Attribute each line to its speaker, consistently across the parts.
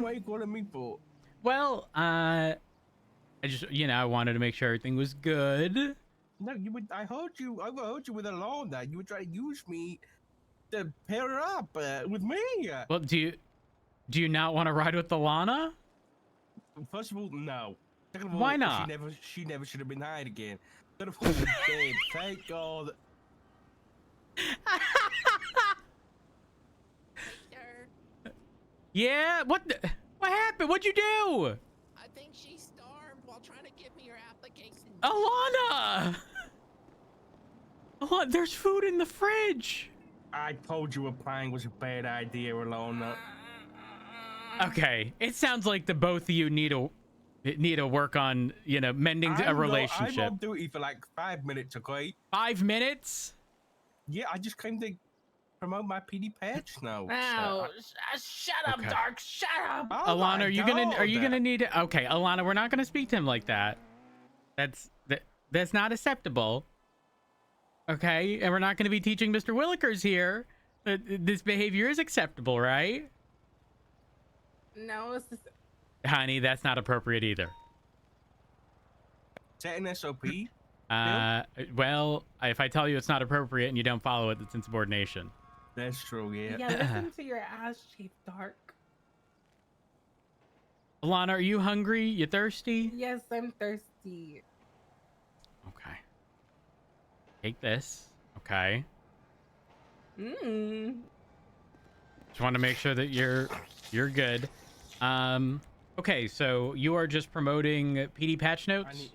Speaker 1: What are you calling me for?
Speaker 2: Well, I just, I wanted to make sure everything was good.
Speaker 1: No, you would. I heard you. I heard you with Alana. You were trying to use me to pair her up with me.
Speaker 2: Well, do you not want to ride with Alana?
Speaker 1: First of all, no. Second of all,
Speaker 2: Why not?
Speaker 1: She never should have been hired again. Third of all, she's dead. Thank God.
Speaker 2: Yeah. What happened? What'd you do?
Speaker 3: I think she starved while trying to give me her application.
Speaker 2: Alana! There's food in the fridge.
Speaker 1: I told you applying was a bad idea, Alana.
Speaker 2: Okay, it sounds like the both of you need to work on, mending a relationship.
Speaker 1: I'm on duty for like 5 minutes, okay?
Speaker 2: 5 minutes?
Speaker 1: Yeah, I just came to promote my PD patch now.
Speaker 3: Oh, shut up,
Speaker 2: Okay.
Speaker 3: Dark. Shut up.
Speaker 1: Oh
Speaker 2: Alana,
Speaker 1: my
Speaker 2: are you gonna
Speaker 1: God.
Speaker 2: need to? Okay, Alana, we're not gonna speak to him like that. That's not acceptable. Okay, and we're not gonna be teaching Mr. Willikers here that this behavior is acceptable, right?
Speaker 4: No, it's just,
Speaker 2: Honey, that's not appropriate either.
Speaker 1: Is that an SOP?
Speaker 2: Well, if I tell you it's not appropriate and you don't follow it, it's insubordination.
Speaker 1: That's true, yeah.
Speaker 4: yeah, listen to your ass, Chief Dark.
Speaker 2: Alana, are you hungry? You thirsty?
Speaker 4: Yes, I'm thirsty.
Speaker 2: Okay. Take this. Okay.
Speaker 4: Mmm.
Speaker 2: Just want to make sure that you're good. Okay, so you are just promoting PD patch notes?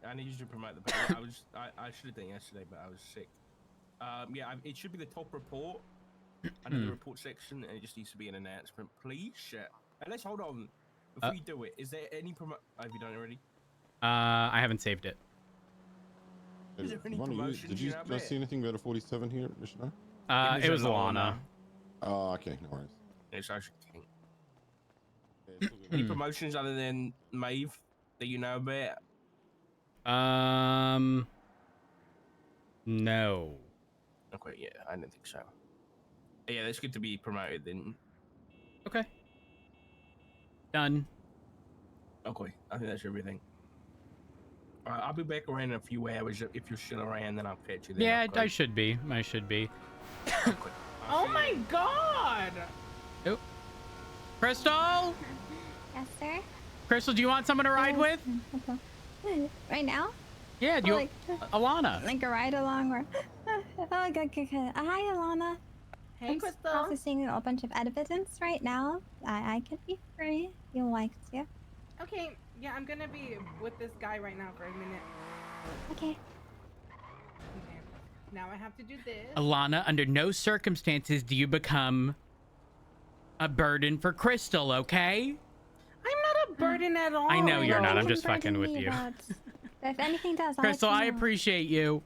Speaker 1: I need you to promote the patch. I should have done it yesterday, but I was sick. Yeah, it should be the top report under the report section, and it just needs to be an announcement, please. And let's hold on. Before you do it, is there any have you done it already?
Speaker 2: I haven't saved it.
Speaker 1: Is there any
Speaker 5: Ronnie,
Speaker 1: promotions
Speaker 5: did you
Speaker 1: out
Speaker 5: guys
Speaker 1: there?
Speaker 5: see anything about a 47 here, Missioner?
Speaker 2: It was Alana.
Speaker 5: Oh, okay, no worries.
Speaker 1: Yes, I should think.
Speaker 5: Okay, it's all good.
Speaker 1: Any promotions other than Maeve that you know about?
Speaker 2: No.
Speaker 1: Okay, yeah, I didn't think so. Yeah, that's good to be promoted then.
Speaker 2: Okay. Done.
Speaker 1: Okay, I think that's everything. Alright, I'll be back around in a few hours. If you're still around, then I'll catch you then.
Speaker 2: Yeah,
Speaker 1: okay?
Speaker 2: I should be. I should be.
Speaker 1: Okay. I'll
Speaker 4: Oh
Speaker 1: see
Speaker 4: my
Speaker 1: you.
Speaker 4: God!
Speaker 2: Oh. Crystal?
Speaker 6: Yes, sir.
Speaker 2: Crystal, do you want someone to ride with?
Speaker 6: Right now?
Speaker 2: Yeah, do you
Speaker 6: Like,
Speaker 2: Alana.
Speaker 6: like a ride along or... Oh, good. Hi, Alana.
Speaker 4: Hey,
Speaker 6: I'm
Speaker 4: Crystal.
Speaker 6: processing a bunch of evidence right now. I could be free if you like to.
Speaker 4: Okay, yeah, I'm gonna be with this guy right now for a minute.
Speaker 6: Okay.
Speaker 4: Okay. Now I have to do this.
Speaker 2: Alana, under no circumstances do you become a burden for Crystal, okay?
Speaker 4: I'm not a burden at all.
Speaker 2: I know you're not.
Speaker 6: You
Speaker 2: I'm
Speaker 6: can
Speaker 2: just fucking
Speaker 6: burden
Speaker 2: with
Speaker 6: me,
Speaker 2: you.
Speaker 6: but if anything does,
Speaker 2: Crystal,
Speaker 6: I'll
Speaker 2: I
Speaker 6: let you know.
Speaker 2: appreciate you.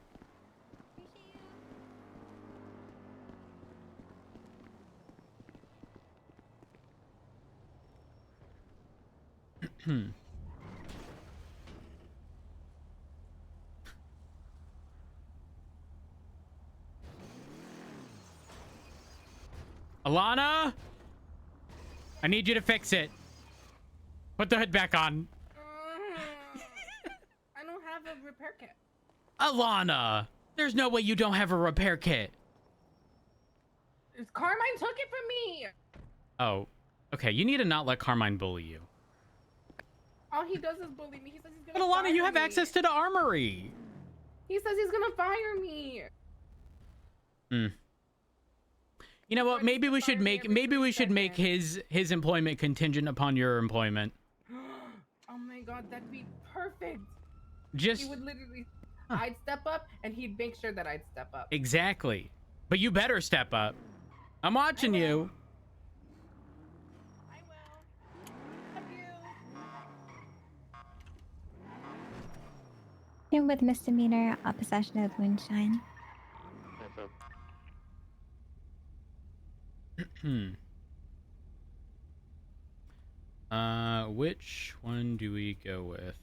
Speaker 2: Alana? I need you to fix it. Put the hood back on.
Speaker 4: I don't have a repair kit.
Speaker 2: Alana! There's no way you don't have a repair kit.
Speaker 4: Carmine took it from me.
Speaker 2: Oh, okay. You need to not let Carmine bully you.
Speaker 4: All he does is bully me. He says he's
Speaker 2: But
Speaker 4: gonna
Speaker 2: Alana,
Speaker 4: fire
Speaker 2: you have
Speaker 4: me.
Speaker 2: access to the armory.
Speaker 4: He says he's gonna fire me.
Speaker 2: You know what? Maybe we should make his employment contingent upon your employment.
Speaker 4: Oh my God, that'd be perfect.
Speaker 2: Just
Speaker 4: He would literally, I'd step up and he'd make sure that I'd step up.
Speaker 2: exactly. But you better step up. I'm watching you.
Speaker 4: I will. Love you.
Speaker 6: And with misdemeanor, possession of moonshine.
Speaker 2: Which one do we go with?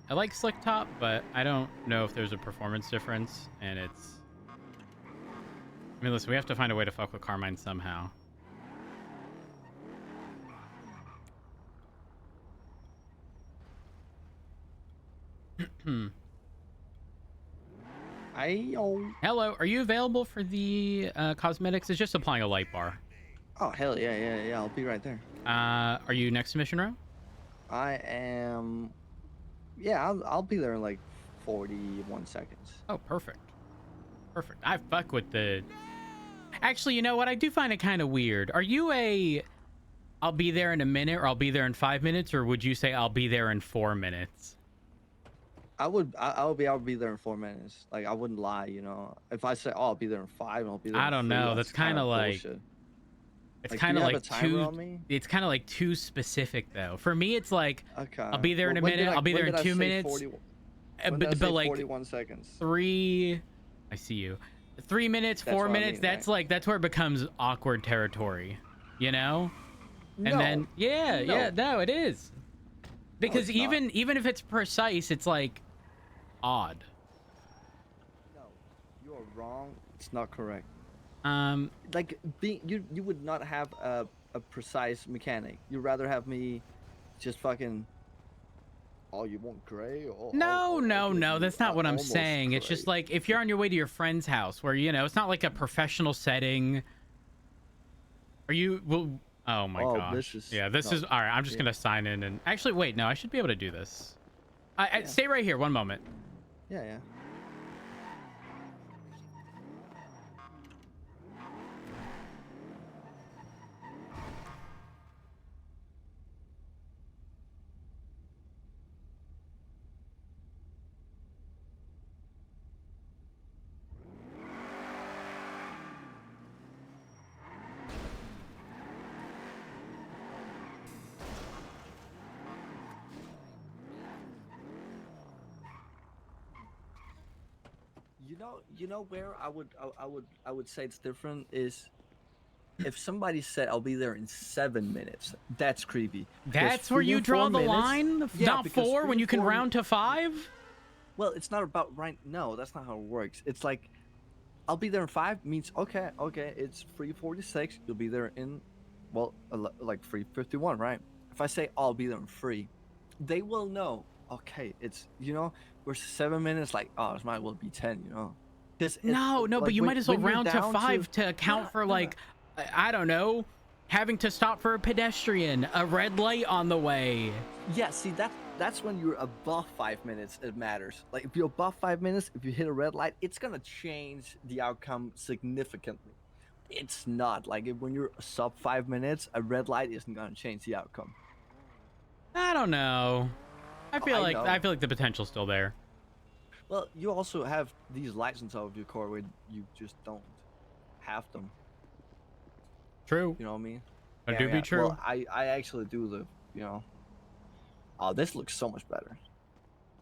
Speaker 2: I like slick top, but I don't know if there's a performance difference, and it's. I mean, listen, we have to find a way to fuck with Carmine somehow. Hello, are you available for the cosmetics? It's just applying a light bar.
Speaker 7: Oh, hell yeah. I'll be right there.
Speaker 2: Are you next to mission row?
Speaker 7: I am. Yeah, I'll be there in like 41 seconds.
Speaker 2: Oh, perfect. Perfect. I fuck with the... Actually, you know what? I do find it kind of weird. Are you a... I'll be there in a minute, or I'll be there in 5 minutes, or would you say I'll be there in 4 minutes?
Speaker 7: I'll be there in 4 minutes. Like, I wouldn't lie, you know. If I say, oh, I'll be there in 5, I'll be there.
Speaker 2: I don't
Speaker 7: in 3,
Speaker 2: know. That's kind of like...
Speaker 7: bullshit.
Speaker 2: It's
Speaker 7: Like,
Speaker 2: kind of
Speaker 7: do you
Speaker 2: like
Speaker 7: have a timer
Speaker 2: too...
Speaker 7: on me?
Speaker 2: It's kind of like too specific, though. For me, it's like,
Speaker 7: Okay.
Speaker 2: I'll be there in a
Speaker 7: When did
Speaker 2: minute, I'll be
Speaker 7: when
Speaker 2: there in
Speaker 7: did I
Speaker 2: 2
Speaker 7: say
Speaker 2: minutes.
Speaker 7: 40 when did I
Speaker 2: But
Speaker 7: say
Speaker 2: like
Speaker 7: 41 seconds.
Speaker 2: 3... I see you. 3 minutes,
Speaker 7: That's
Speaker 2: 4
Speaker 7: what I
Speaker 2: minutes,
Speaker 7: mean,
Speaker 2: that's
Speaker 7: right?
Speaker 2: like, that's where it becomes awkward territory. You know? And then, no, it is. Because
Speaker 7: it's not.
Speaker 2: even if it's precise, it's like odd.
Speaker 7: No, you are wrong. It's not correct.
Speaker 2: Like
Speaker 7: You would not have a precise mechanic. You'd rather have me just fucking. Oh, you want gray? Oh,
Speaker 2: no, that's not what I'm
Speaker 7: almost
Speaker 2: saying. It's just
Speaker 7: gray.
Speaker 2: like if you're on your way to your friend's house where, you know, it's not like a professional setting. Are you, well, oh my gosh.
Speaker 7: This is
Speaker 2: This is, all right, I'm just going to sign in and actually, wait, no, I should be able to do this. I stay right here. One moment.
Speaker 7: Yeah. You know where I would say it's different is if somebody said I'll be there in 7 minutes. That's creepy.
Speaker 2: That's where you draw the line?
Speaker 7: Yeah,
Speaker 2: Not
Speaker 7: because
Speaker 2: 4 when you can
Speaker 7: 4
Speaker 2: round to 5?
Speaker 7: Well, it's not about right. No, that's not how it works. It's like I'll be there in 5 means okay. It's 3:46. You'll be there in, well, like 3:51, right? If I say I'll be there in 3, they will know. Okay, it's we're 7 minutes. Like it might well be 10.
Speaker 2: No, but you might as well round to 5 to account for like, I don't know, having to stop for a pedestrian, a red light on the way.
Speaker 7: Yeah, see that's when you're above 5 minutes. It matters. Like if you're above 5 minutes, if you hit a red light, it's gonna change the outcome significantly. It's not like when you're sub 5 minutes, a red light isn't gonna change the outcome.
Speaker 2: I don't know. I feel
Speaker 7: I know.
Speaker 2: like the potential's still there.
Speaker 7: Well, you also have these lights on top of your car where you just don't have them.
Speaker 2: True.
Speaker 7: You know what I mean?
Speaker 2: That do be true.
Speaker 7: Well, I actually do live. Oh, this looks so much better.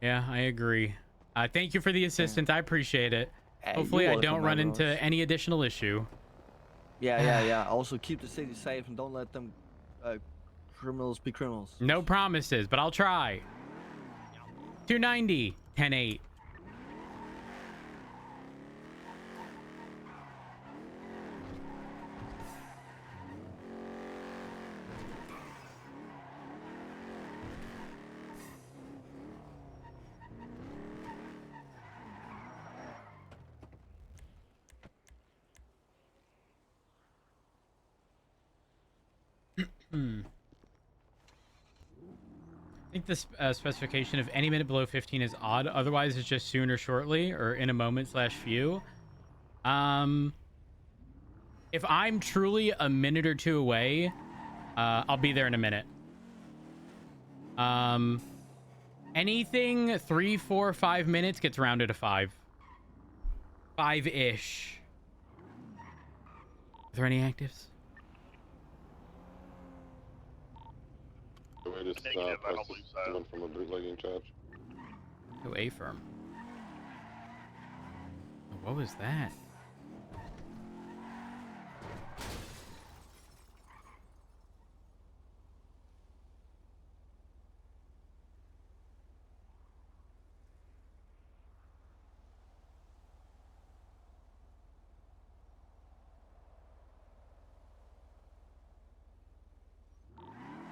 Speaker 2: Yeah, I agree. Thank you for the assistance. I appreciate it.
Speaker 7: Hey,
Speaker 2: Hopefully
Speaker 7: you're
Speaker 2: I
Speaker 7: welcome,
Speaker 2: don't
Speaker 7: my
Speaker 2: run
Speaker 7: bros.
Speaker 2: into any additional issue.
Speaker 7: Yeah. Also, keep the city safe and don't let them criminals be criminals.
Speaker 2: No promises, but I'll try. 290, 10-8. I think this specification of any minute below 15 is odd. Otherwise, it's just soon or shortly or in a moment / few. If I'm truly a minute or 2 away, I'll be there in a minute. Anything 3, 4, 5 minutes gets rounded to 5. 5-ish. Are there any actives?
Speaker 5: The way to press someone from a bootlegging charge.
Speaker 2: Oh, A firm. What was that?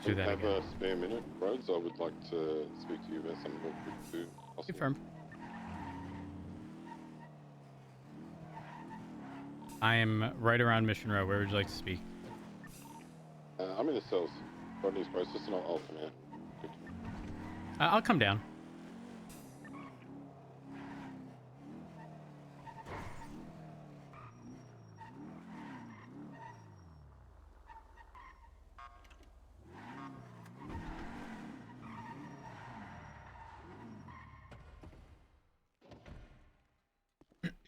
Speaker 2: do that
Speaker 5: have
Speaker 2: again.
Speaker 5: a spare minute, Rhodes? I would like to speak to you about something real quick too. Possible.
Speaker 2: Confirm. I am right around Mission Row. Where would you like to speak?
Speaker 5: I'm in the cells. Rodney's process, and I'll come out. Good.
Speaker 2: I'll come down.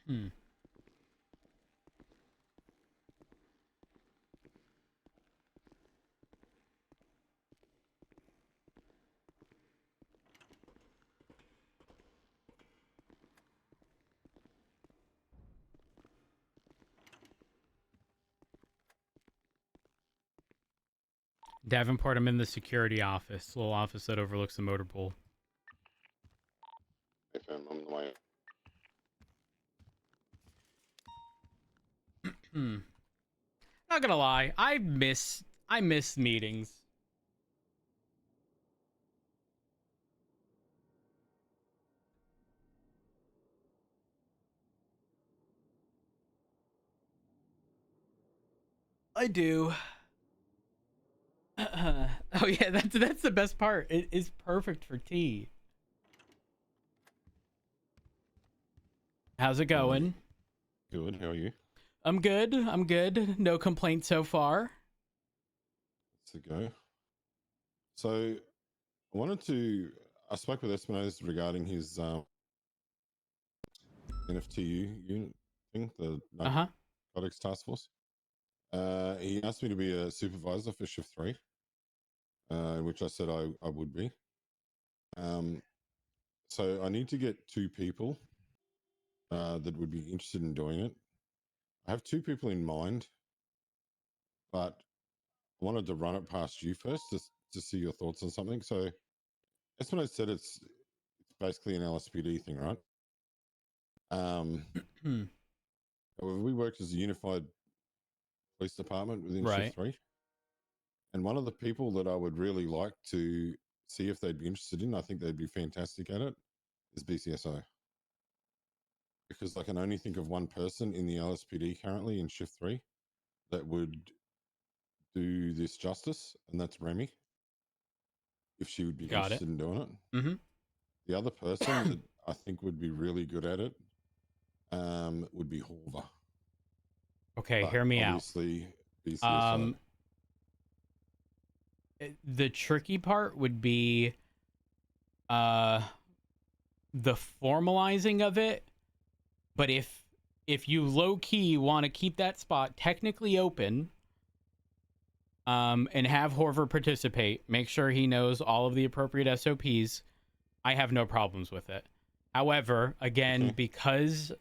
Speaker 2: Hmm. Davenport, I'm in the security office. Little office that overlooks the motor pool.
Speaker 5: Hey fam, I'm on the way.
Speaker 2: Not gonna lie, I miss meetings. I do. Oh yeah, that's the best part. It is perfect for tea. How's it going?
Speaker 8: Good. How are you?
Speaker 2: I'm good. I'm good. No complaints so far.
Speaker 8: Let's go. So I wanted to. I spoke with Espinosa regarding his NFTU unit thing, the Narcotics Task Force. He asked me to be a supervisor for Shift 3, which I said I would be. So I need to get 2 people that would be interested in doing it. I have 2 people in mind, but I wanted to run it past you first just to see your thoughts on something. So Espinosa said it's basically an LSPD thing, right? We worked as a unified police department within
Speaker 2: Right.
Speaker 8: Shift 3. And one of the people that I would really like to see if they'd be interested in, I think they'd be fantastic at it, is BCSO. Because I can only think of one person in the LSPD currently in Shift 3 that would do this justice, and that's Remy, if she would be
Speaker 2: Got it.
Speaker 8: interested in doing it.
Speaker 2: Mm-hmm.
Speaker 8: The other person that I think would be really good at it would be Horver.
Speaker 2: Okay,
Speaker 8: But
Speaker 2: hear me out.
Speaker 8: obviously, BCSO.
Speaker 2: The tricky part would be the formalizing of it. But if you low key want to keep that spot technically open, and have Horver participate, make sure he knows all of the appropriate SOPs, I have no problems with it. However, again, because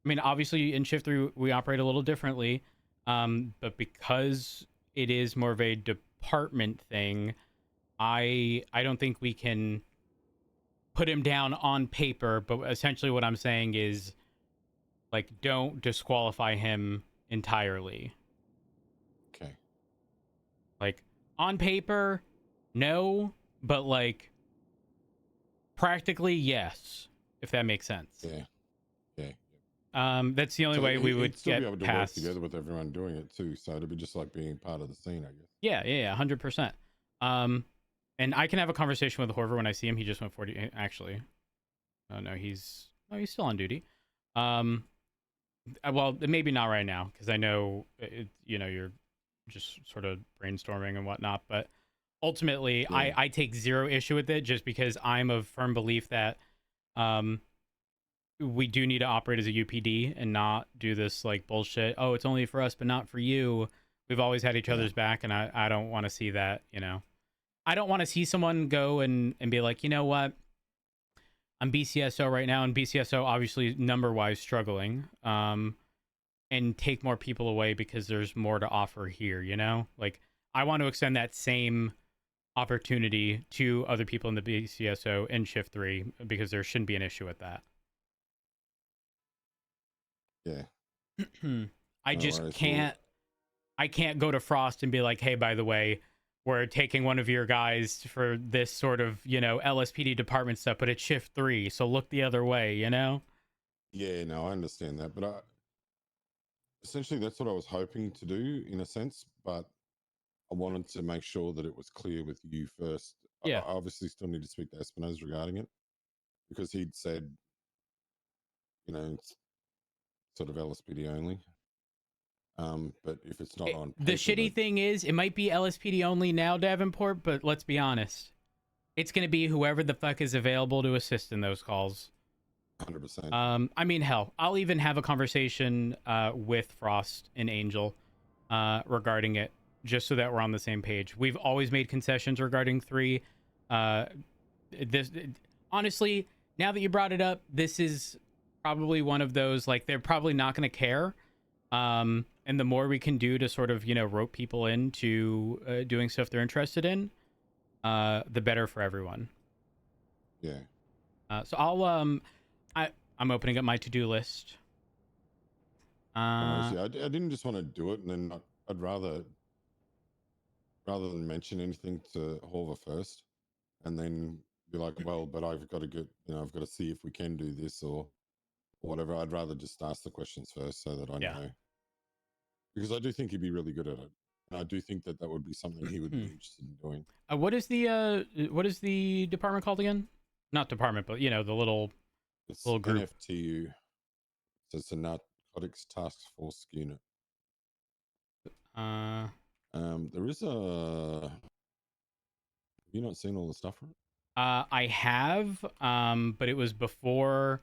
Speaker 2: I mean, obviously in Shift 3 we operate a little differently, but because it is more of a department thing, I don't think we can put him down on paper. But essentially, what I'm saying is, like, don't disqualify him entirely.
Speaker 8: Okay.
Speaker 2: Like, on paper, no, but like practically yes, if that makes sense.
Speaker 8: Yeah.
Speaker 2: That's the only way we would
Speaker 8: still
Speaker 2: get
Speaker 8: be able to
Speaker 2: past.
Speaker 8: work together with everyone doing it too. So it'd be just like being part of the scene, I guess.
Speaker 2: Yeah, 100%. And I can have a conversation with Horver when I see him. He just went 40. Actually, oh no, he's still on duty. Well, maybe not right now because I know you're just sort of brainstorming and whatnot. But ultimately,
Speaker 8: Yeah.
Speaker 2: I take zero issue with it just because I'm of firm belief that we do need to operate as a UPD and not do this like bullshit. Oh, it's only for us, but not for you. We've always had each other's back, and I don't want to see that. I don't want to see someone go and be like, you know what? I'm BCSO right now, and BCSO obviously number-wise struggling, and take more people away because there's more to offer here, Like, I want to extend that same opportunity to other people in the BCSO in Shift 3 because there shouldn't be an issue with that.
Speaker 8: Yeah.
Speaker 2: I just can't go to Frost and be like, hey, by the way, we're taking one of your guys for this sort of, you know, LSPD department stuff, but it's shift 3, so look the other way, you know?
Speaker 8: Yeah, no, I understand that, but essentially that's what I was hoping to do in a sense, but I wanted to make sure that it was clear with you first.
Speaker 2: Yeah.
Speaker 8: I obviously still need to speak to Espinosa regarding it because he'd said, you know, it's sort of LSPD only. But if it's not on paper,
Speaker 2: The shitty thing is, it might be LSPD only now, Davenport, but let's be honest. It's going to be whoever the fuck is available to assist in those calls.
Speaker 8: 100%.
Speaker 2: I mean, hell, I'll even have a conversation with Frost and Angel regarding it, just so that we're on the same page. We've always made concessions regarding 3. This honestly, now that you brought it up, this is probably one of those, like, they're probably not going to care. And the more we can do to sort of, you know, rope people into doing stuff they're interested in, the better for everyone.
Speaker 8: Yeah.
Speaker 2: So I'm opening up my to-do list.
Speaker 8: Honestly, I didn't just want to do it, and then I'd rather than mention anything to Horver first, and then be like, well, but I've got to get, you know, I've got to see if we can do this or whatever. I'd rather just ask the questions first so that I know, because I do think he'd be really good at it, and I do think that would be something he would be interested in doing.
Speaker 2: What is the department called again? Not department, but, you know, the little group.
Speaker 8: NFTU. So it's a Narcotics Task Force Unit. There is a. Have you not seen all the stuff from it?
Speaker 2: I have, but it was before.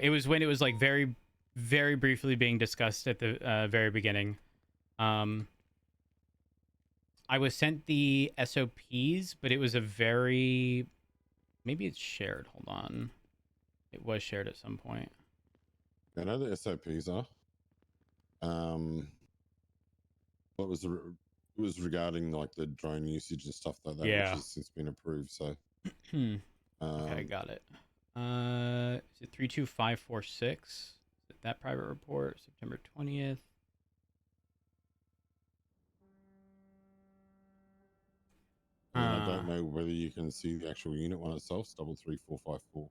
Speaker 2: It was when it was like very, very briefly being discussed at the very beginning. I was sent the SOPs, but it was a very. Maybe it's shared. Hold on. It was shared at some point.
Speaker 8: I know the SOPs are. What was it was regarding like the drone usage and stuff like that, which has since been approved. So,
Speaker 2: okay, got it. Is it 32546? Is it that private report? September 20th.
Speaker 8: And I don't know whether you can see the actual unit one itself. It's 33454.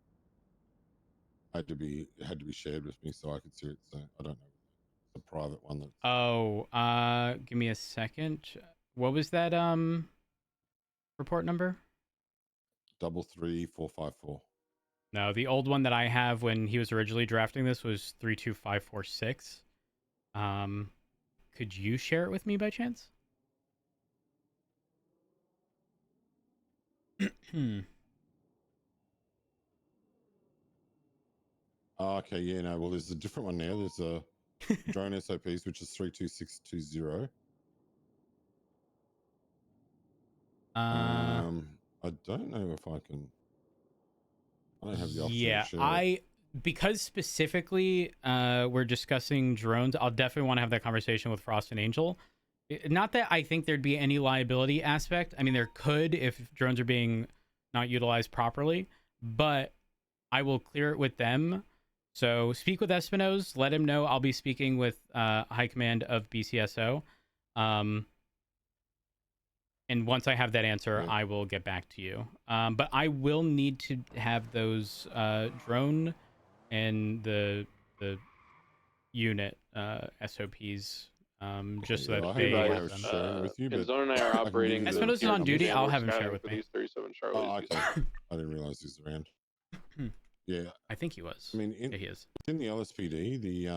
Speaker 8: It had to be shared with me so I could see it. So I don't know. It's a private one.
Speaker 2: Give me a second. What was that report number?
Speaker 8: 33454.
Speaker 2: No, the old one that I have when he was originally drafting this was 32546. Could you share it with me by chance?
Speaker 8: Oh, okay, yeah, no. Well, there's a different one now. There's a drone SOPs, which is 32620. I don't know if I can. I don't have the option to share.
Speaker 2: Because specifically we're discussing drones, I'll definitely want to have that conversation with Frost and Angel. Not that I think there'd be any liability aspect. I mean, there could if drones are being not utilized properly, but I will clear it with them. So speak with Espinosa, let him know I'll be speaking with High Command of BCSO. And once I have that answer, I will get back to you. But I will need to have those drone and the unit SOPs just so that they have them.
Speaker 5: Sharing with you, but Zone and I are operating.
Speaker 2: Espinosa's on duty. I'll have him share with me.
Speaker 5: 37
Speaker 8: oh, okay. I didn't realize he was around. Yeah,
Speaker 2: I think he was.
Speaker 8: I mean,
Speaker 2: yeah, he is.
Speaker 8: In the LSPD, the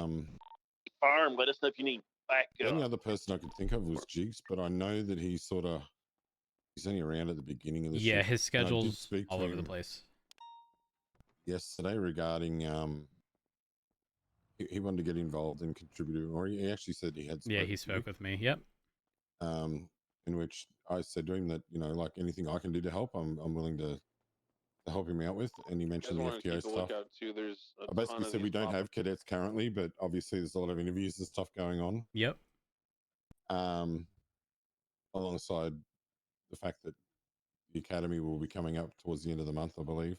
Speaker 5: farm. Let us know if you need back.
Speaker 8: The only other person I could think of was Jigs, but I know that he's only around at the beginning of the
Speaker 2: shift. His schedule's
Speaker 8: speak
Speaker 2: all over the place.
Speaker 8: Yesterday regarding he wanted to get involved and contribute, or he actually said he had.
Speaker 2: Yeah, he spoke with me. Yep.
Speaker 8: In which I said to him that, you know, like anything I can do to help, I'm willing to help him out with. And he mentioned the FTO stuff. I basically said we don't have cadets currently, but obviously there's a lot of interviews and stuff going on.
Speaker 2: Yep.
Speaker 8: Alongside the fact that the academy will be coming up towards the end of the month, I believe.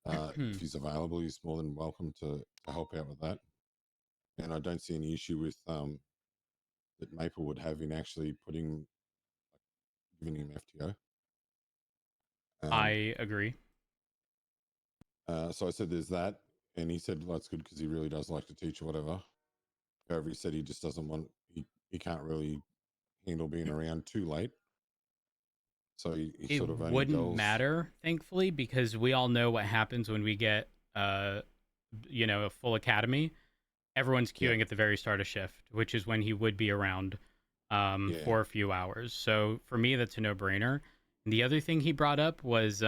Speaker 8: If he's available, he's more than welcome to help out with that. And I don't see any issue with that Maple would have in actually giving him FTO.
Speaker 2: I agree.
Speaker 8: So I said, "There's that," and he said, "Well, that's good because he really does like to teach or whatever." However, he said he just doesn't want. He can't really handle being around too late. So he
Speaker 2: It
Speaker 8: sort of only
Speaker 2: wouldn't
Speaker 8: goes.
Speaker 2: matter, thankfully, because we all know what happens when we get, a full academy. Everyone's
Speaker 8: Yeah.
Speaker 2: queuing at the very start of shift, which is when he would be around
Speaker 8: Yeah.
Speaker 2: for a few hours. So for me, that's a no-brainer. And the other thing he brought up was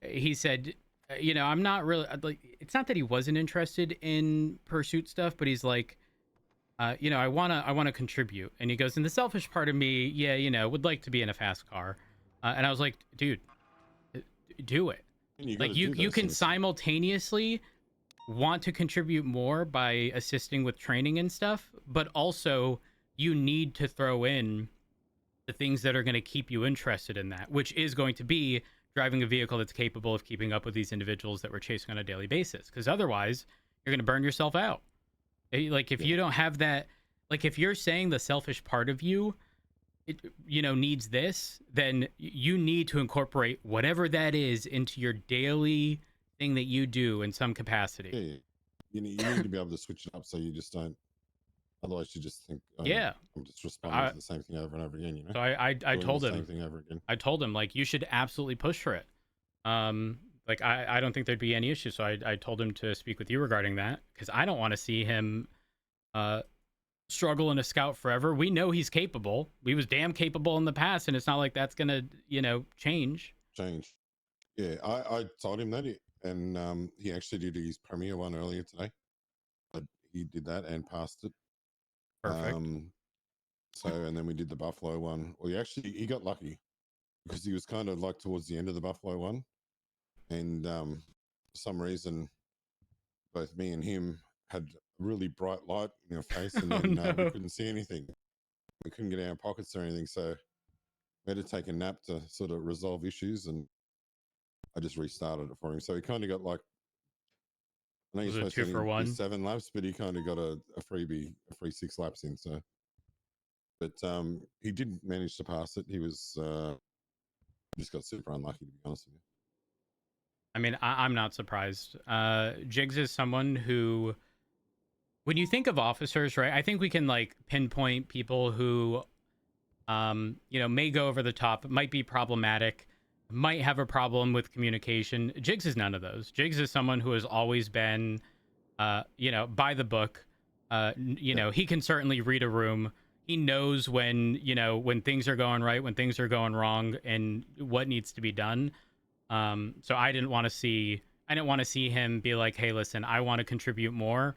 Speaker 2: he said, I'm not really like. It's not that he wasn't interested in pursuit stuff, but he's like, I wanna contribute. And he goes, and the selfish part of me, would like to be in a fast car. And I was like, dude, do it.
Speaker 8: And
Speaker 2: Like
Speaker 8: gotta
Speaker 2: you
Speaker 8: do
Speaker 2: you
Speaker 8: those
Speaker 2: can
Speaker 8: things.
Speaker 2: simultaneously want to contribute more by assisting with training and stuff, but also you need to throw in the things that are going to keep you interested in that, which is going to be driving a vehicle that's capable of keeping up with these individuals that we're chasing on a daily basis. Because otherwise, you're going to burn yourself out. Like if you don't have that, like if you're saying the selfish part of you, needs this, then you need to incorporate whatever that is into your daily thing that you do in some capacity.
Speaker 8: Yeah. You need to be able to switch it up so you just don't. Otherwise, you just think, oh,
Speaker 2: Yeah.
Speaker 8: I'm just responding to the same thing over and over again.
Speaker 2: So I
Speaker 8: Doing
Speaker 2: told
Speaker 8: the
Speaker 2: him,
Speaker 8: same thing over again.
Speaker 2: I told him like you should absolutely push for it. Like I don't think there'd be any issue. So I told him to speak with you regarding that because I don't want to see him struggle in a scout forever. We know he's capable. He was damn capable in the past, and it's not like that's gonna change.
Speaker 8: Yeah, I told him that, and he actually did his premiere one earlier today. But he did that and passed it.
Speaker 2: Perfect.
Speaker 8: So, and then we did the Buffalo one. Well, he got lucky because he was kind of like towards the end of the Buffalo one, and for some reason, both me and him had a really bright light in our face, and then we couldn't see anything. We couldn't get our pockets or anything, so we had to take a nap to sort of resolve issues, and I just restarted it for him. So he kind of got like, I know you're
Speaker 2: Was it
Speaker 8: supposed
Speaker 2: 2
Speaker 8: to
Speaker 2: for
Speaker 8: do
Speaker 2: 1?
Speaker 8: 7 laps, but he kind of got a free 6 laps in. So, but he did manage to pass it. He was just got super unlucky, to be honest with you.
Speaker 2: I mean, I'm not surprised. Jigs is someone who, when you think of officers, right? I think we can like pinpoint people who, may go over the top, might be problematic, might have a problem with communication. Jigs is none of those. Jigs is someone who has always been, by the book. He can certainly read a room. He knows when things are going right, when things are going wrong, and what needs to be done. So I didn't want to see him be like, hey, listen, I want to contribute more.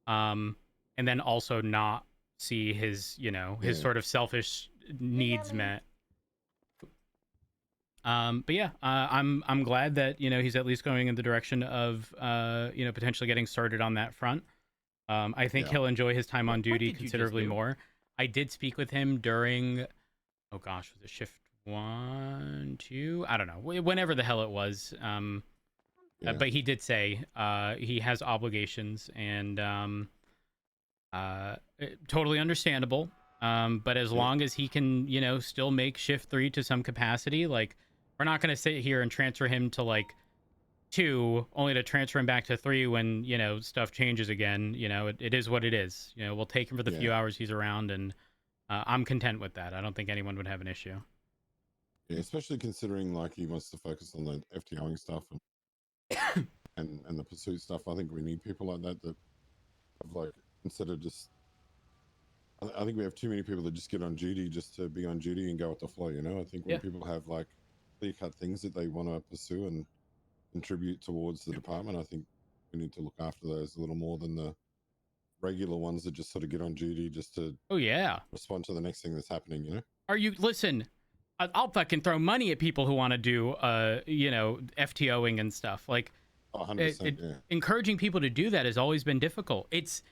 Speaker 2: And then also not see his sort of selfish needs met. But yeah, I'm glad that, he's at least going in the direction of, potentially getting started on that front. I think he'll enjoy his time on duty considerably more. I did speak with him during, oh gosh, was it shift 1, 2? I don't know. Whenever the hell it was. But he did say he has obligations and totally understandable. But as long as he can, still make shift 3 to some capacity, like we're not going to sit here and transfer him to like 2 only to transfer him back to 3 when, stuff changes again. It is what it is. We'll take him for the few hours he's around, and I'm content with that. I don't think anyone would have an issue.
Speaker 8: Yeah, especially considering like he wants to focus on the FTOing stuff and the pursuit stuff. I think we need people like that have like, instead of just, I think we have too many people that just get on duty just to be on duty and go with the flow. I think when people have like clear-cut things that they want to pursue and contribute towards the department, I think we need to look after those a little more than the regular ones that just sort of get on duty just to respond to the next thing that's happening.
Speaker 2: Listen, I'll fucking throw money at people who want to do FTOing and stuff. Like
Speaker 8: 100%,
Speaker 2: encouraging people to do that has always been difficult. It's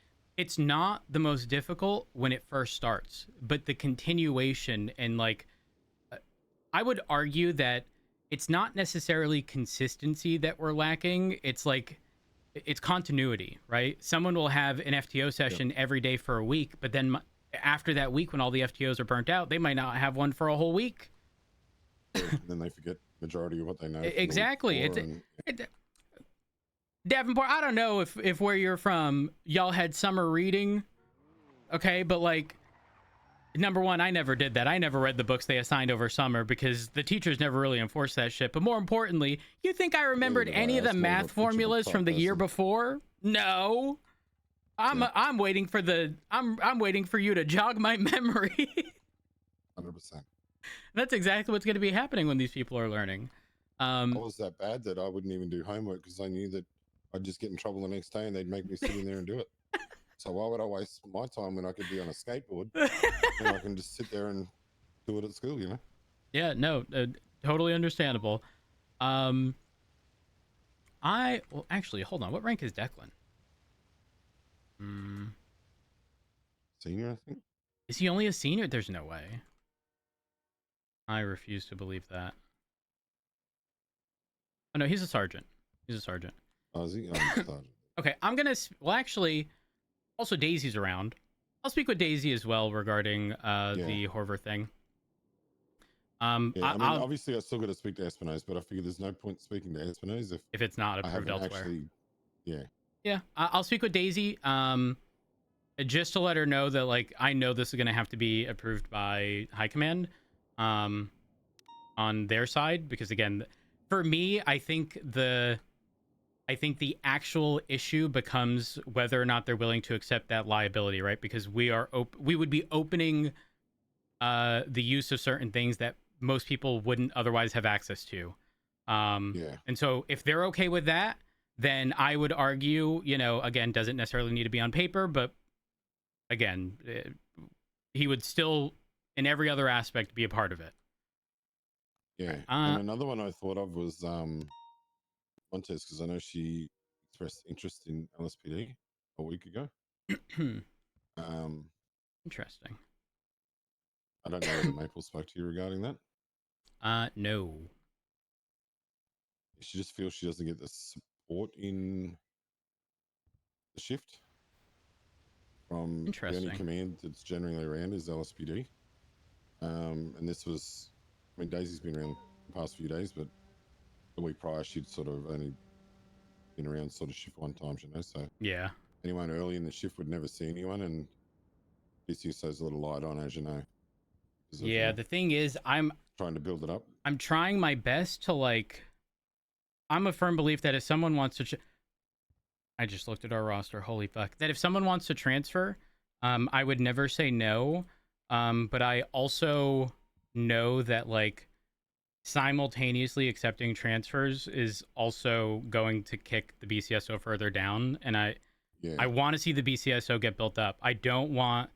Speaker 2: not the most difficult when it first starts, but the continuation and like I would argue that it's not necessarily consistency that we're lacking. It's like it's continuity, right? Someone will have an FTO session every day for a week, but then after that week when all the FTOs are burnt out, they might not have one for a whole week.
Speaker 8: And then they forget majority of what they know. from the week
Speaker 2: Exactly.
Speaker 8: before and-
Speaker 2: Davenport, I don't know if where you're from, y'all had summer reading, okay? But, like, number one, I never did that. I never read the books they assigned over summer because the teachers never really enforced that shit. But more importantly, you think I remembered
Speaker 8: Neither did
Speaker 2: any
Speaker 8: I.
Speaker 2: of the
Speaker 8: I was more of a
Speaker 2: math
Speaker 8: picture
Speaker 2: formulas
Speaker 8: book
Speaker 2: from the
Speaker 8: type
Speaker 2: year
Speaker 8: person.
Speaker 2: before? No. I'm waiting for I'm waiting for you to jog my memory.
Speaker 8: 100%.
Speaker 2: That's exactly what's going to be happening when these people are learning.
Speaker 8: I was that bad that I wouldn't even do homework because I knew that I'd just get in trouble the next day and they'd make me sit in there and do it. So why would I waste my time when I could be on a skateboard and I can just sit there and do it at school, you know?
Speaker 2: Yeah, no, totally understandable. Well, actually, hold on. What rank is Declan?
Speaker 8: Senior, I think.
Speaker 2: Is he only a senior? There's no way. I refuse to believe that. Oh, no, he's a sergeant. He's a sergeant.
Speaker 8: Oh, is he? Oh, I'm sergeant.
Speaker 2: Okay, I'm gonna. Well, actually, also Daisy's around. I'll speak with Daisy as well regarding the Horver thing.
Speaker 8: Yeah, I mean, obviously, I still got to speak to Espinosa, but I figure there's no point speaking to Espinosa
Speaker 2: if it's not
Speaker 8: I
Speaker 2: approved
Speaker 8: haven't
Speaker 2: elsewhere.
Speaker 8: actually. Yeah.
Speaker 2: Yeah, I'll speak with Daisy. Just to let her know that, like, I know this is gonna have to be approved by High Command, on their side, because again, for me, I think the actual issue becomes whether or not they're willing to accept that liability, right? Because we would be opening the use of certain things that most people wouldn't otherwise have access to. And so if they're okay with that, then I would argue, you know, again, doesn't necessarily need to be on paper, but again, he would still, in every other aspect, be a part of it.
Speaker 8: Yeah. And another one I thought of was Montez, because I know she expressed interest in LSPD a week ago.
Speaker 2: Interesting.
Speaker 8: I don't know whether Maple spoke to you regarding that.
Speaker 2: No.
Speaker 8: She just feels she doesn't get the support in the shift from the only command that's generally around is LSPD. And this was, I mean, Daisy's been around the past few days, but the week prior she'd sort of only been around sort of shift one time, you know. So
Speaker 2: yeah,
Speaker 8: anyone early in the shift would never see anyone, and BCSO's a little light on, as you know.
Speaker 2: Yeah, the thing is, I'm
Speaker 8: trying to build it up.
Speaker 2: I'm trying my best to, like, I'm a firm belief that if someone wants to, I just looked at our roster. Holy fuck! That if someone wants to transfer, I would never say no. But I also know that, like, simultaneously accepting transfers is also going to kick the BCSO further down, and I want to see the BCSO get built up. I don't want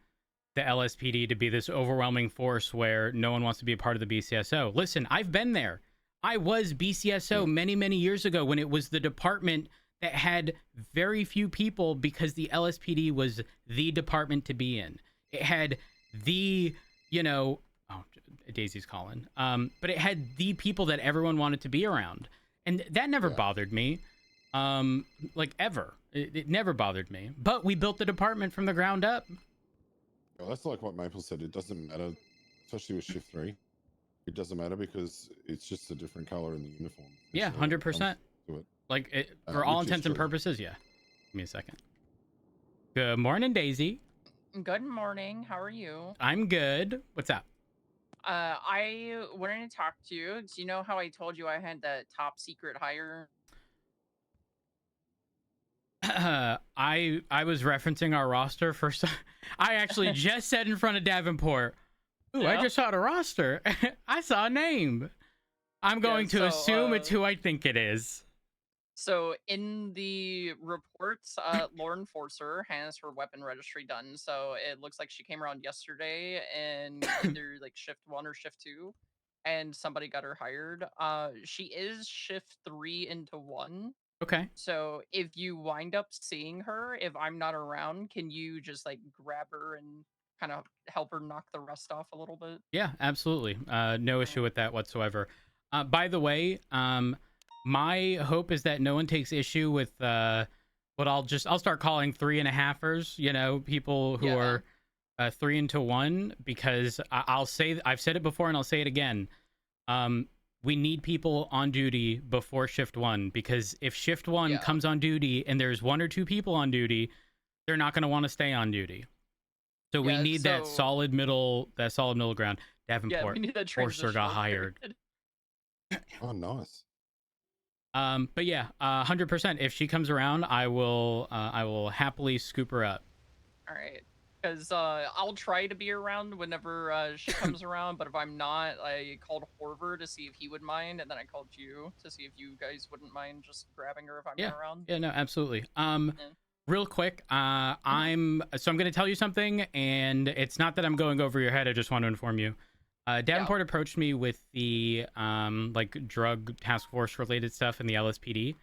Speaker 2: the LSPD to be this overwhelming force where no one wants to be a part of the BCSO. Listen, I've been there. I was BCSO many, many years ago when it was the department that had very few people because the LSPD was the department to be in. It had the, you know, oh, Daisy's calling. But it had the people that everyone wanted to be around. And that never bothered me. Like, ever. It never bothered me. But we built the department from the ground up.
Speaker 8: Well, that's like what Maple said. It doesn't matter, especially with Shift 3. It doesn't matter because it's just a different color in the uniform.
Speaker 2: Yeah, 100%. Like, for all intents and purposes, yeah. Give me a second. Good morning, Daisy.
Speaker 9: Good morning. How are you?
Speaker 2: I'm good. What's up?
Speaker 9: I wanted to talk to you. Do you know how I told you I had the top secret hire?
Speaker 2: I was referencing our roster for some. I actually just said in front of Davenport, ooh, I just saw the roster. I saw a name. I'm going to assume it's who I think it is.
Speaker 9: So in the reports, Lauren Forcer has her weapon registry done. So it looks like she came around yesterday and either like shift 1 or shift 2, and somebody got her hired. She is shift 3 into 1.
Speaker 2: Okay.
Speaker 9: So if you wind up seeing her, if I'm not around, can you just like grab her and kind of help her knock the rust off a little bit?
Speaker 2: Yeah, absolutely. No issue with that whatsoever. By the way, my hope is that no one takes issue with what I'll start calling 3.5ers, you know, people who are 3 into 1 because I'll say I've said it before and I'll say it again. We need people on duty before shift 1 because if shift 1
Speaker 9: Yeah.
Speaker 2: comes on duty and there's 1 or 2 people on duty, they're not going to want to stay on duty. So we
Speaker 9: Yeah,
Speaker 2: need that
Speaker 9: so-
Speaker 2: solid middle ground.
Speaker 9: Yeah,
Speaker 2: Davenport
Speaker 9: we need that
Speaker 2: Forcer got
Speaker 9: transitional
Speaker 2: hired.
Speaker 9: period.
Speaker 8: Oh, nice.
Speaker 2: But yeah, 100%. If she comes around, I will happily scoop her up.
Speaker 9: All right. Because I'll try to be around whenever she comes around, but if I'm not, I called Horver to see if he would mind, and then I called you to see if you guys wouldn't mind just grabbing her if I'm
Speaker 2: Yeah.
Speaker 9: not around.
Speaker 2: Yeah, no, absolutely.
Speaker 9: Yeah.
Speaker 2: Real quick, I'm going to tell you something, and it's not that I'm going over your head. I just want to inform you. Davenport approached me with the like drug task force related stuff in the LSPD.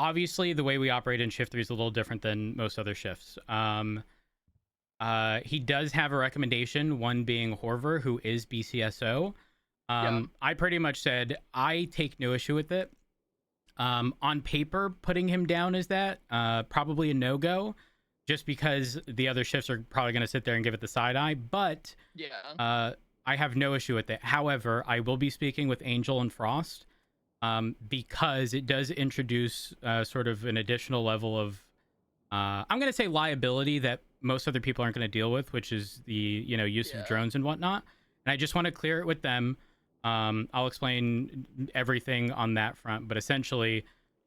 Speaker 2: Obviously, the way we operate in shift 3 is a little different than most other shifts. He does have a recommendation, one being Horver, who is BCSO. I pretty much said I take no issue with it. On paper, putting him down as that probably a no-go, just because the other shifts are probably going to sit there and give it the side eye. But
Speaker 9: yeah,
Speaker 2: I have no issue with it. However, I will be speaking with Angel and Frost because it does introduce sort of an additional level of I'm going to say liability that most other people aren't going to deal with, which is the use of drones and whatnot. And I just want to clear it with them. I'll explain everything on that front, but essentially,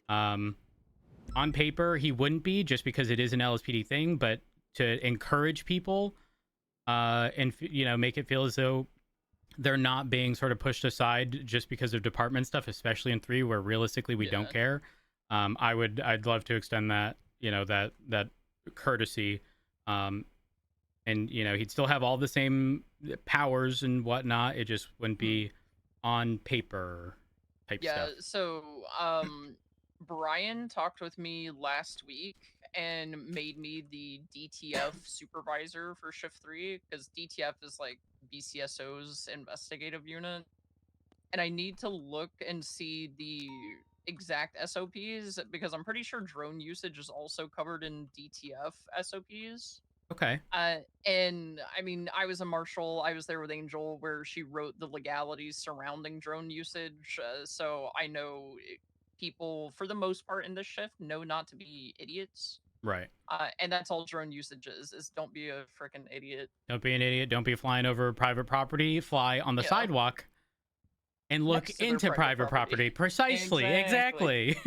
Speaker 2: on paper, he wouldn't be just because it is an LSPD thing, but to encourage people, and make it feel as though they're not being sort of pushed aside just because of department stuff, especially in 3 where realistically we don't care. I'd love to extend that, that courtesy. And he'd still have all the same powers and whatnot. It just wouldn't be on paper type stuff.
Speaker 9: Yeah, so Brian talked with me last week and made me the DTF supervisor for shift 3 because DTF is like BCSO's investigative unit. And I need to look and see the exact SOPs because I'm pretty sure drone usage is also covered in DTF SOPs.
Speaker 2: Okay.
Speaker 9: And I mean, I was a marshal. I was there with Angel where she wrote the legalities surrounding drone usage. So I know people, for the most part in this shift, know not to be idiots.
Speaker 2: Right.
Speaker 9: And that's all drone usage is don't be a freaking idiot.
Speaker 2: Don't be an idiot. Don't be flying over private proproperty. Fly on the sidewalk and look
Speaker 9: Next to their
Speaker 2: into
Speaker 9: private
Speaker 2: property. Precisely.
Speaker 9: Exactly.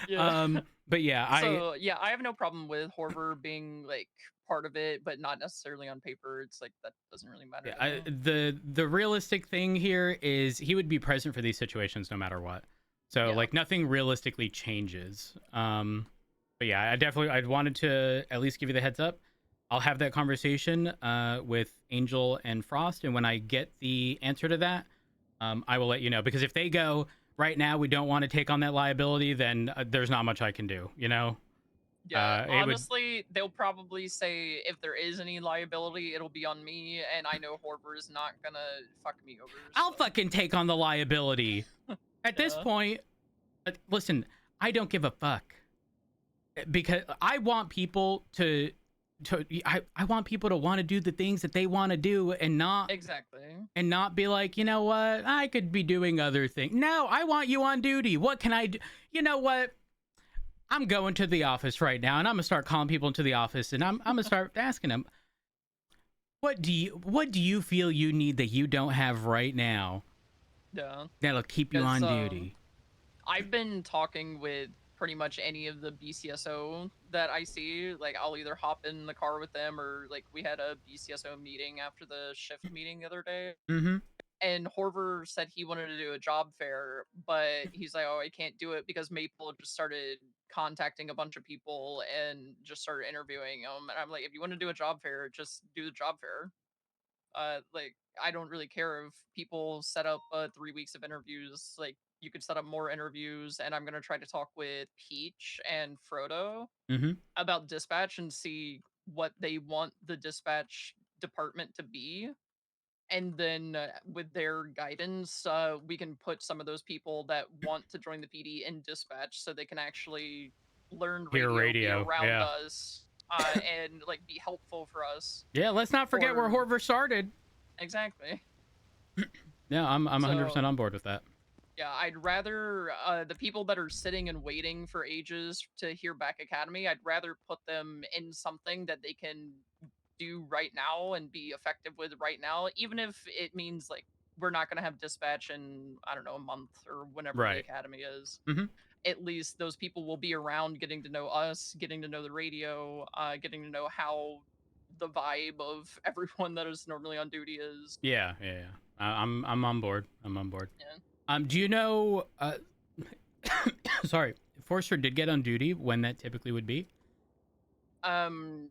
Speaker 2: Yeah. But yeah,
Speaker 9: I have no problem with Horver being like part of it, but not necessarily on paper. It's like that doesn't really matter.
Speaker 2: the realistic thing here is he would be present for these situations no matter what. So like nothing realistically changes. But yeah, I'd wanted to at least give you the heads up. I'll have that conversation with Angel and Frost, and when I get the answer to that, I will let you know. Because if they go right now, we don't want to take on that liability, then there's not much I can do.
Speaker 9: Yeah, honestly, they'll probably say if there is any liability, it'll be on me, and I know Horver is not gonna fuck me over.
Speaker 2: I'll fucking take on the liability. At this point, listen, I don't give a fuck. Because I want people to I want people to want to do the things that they want to do and not be like, you know what, I could be doing other things. No, I want you on duty. What can I do? You know what? I'm going to the office right now, and I'm gonna start calling people into the office, and I'm gonna start asking them, what do you feel you need that you don't have right now?
Speaker 9: Yeah.
Speaker 2: That'll keep you on duty.
Speaker 9: I've been talking with pretty much any of the BCSO that I see. Like, I'll either hop in the car with them, or like we had a BCSO meeting after the shift meeting the other day. And Horver said he wanted to do a job fair, but he's like, oh, I can't do it because Maple just started contacting a bunch of people and just started interviewing them. And I'm like, if you want to do a job fair, just do the job fair. Like, I don't really care if people set up 3 weeks of interviews. Like, you could set up more interviews, and I'm gonna try to talk with Peach and Frodo about dispatch and see what they want the dispatch department to be. And then with their guidance, we can put some of those people that want to join the PD in dispatch so they can actually learn
Speaker 2: Hear radio,
Speaker 9: be around
Speaker 2: yeah.
Speaker 9: us. and like be helpful for us.
Speaker 2: Yeah, let's not forget where
Speaker 9: Or-
Speaker 2: Horver started.
Speaker 9: Exactly.
Speaker 2: Yeah, I'm 100%
Speaker 9: So-
Speaker 2: on board with that.
Speaker 9: Yeah, I'd rather the people that are sitting and waiting for ages to hear back Academy, I'd rather put them in something that they can do right now and be effective with right now, even if it means like we're not going to have dispatch in, I don't know, a month or whenever the
Speaker 2: Right.
Speaker 9: Academy is.
Speaker 2: Mhm.
Speaker 9: At least those people will be around, getting to know us, getting to know the radio, getting to know how the vibe of everyone that is normally on duty is.
Speaker 2: Yeah. I'm on board. I'm on board.
Speaker 9: Yeah.
Speaker 2: Do you know? Sorry, if Forster did get on duty, when that typically would be?
Speaker 9: When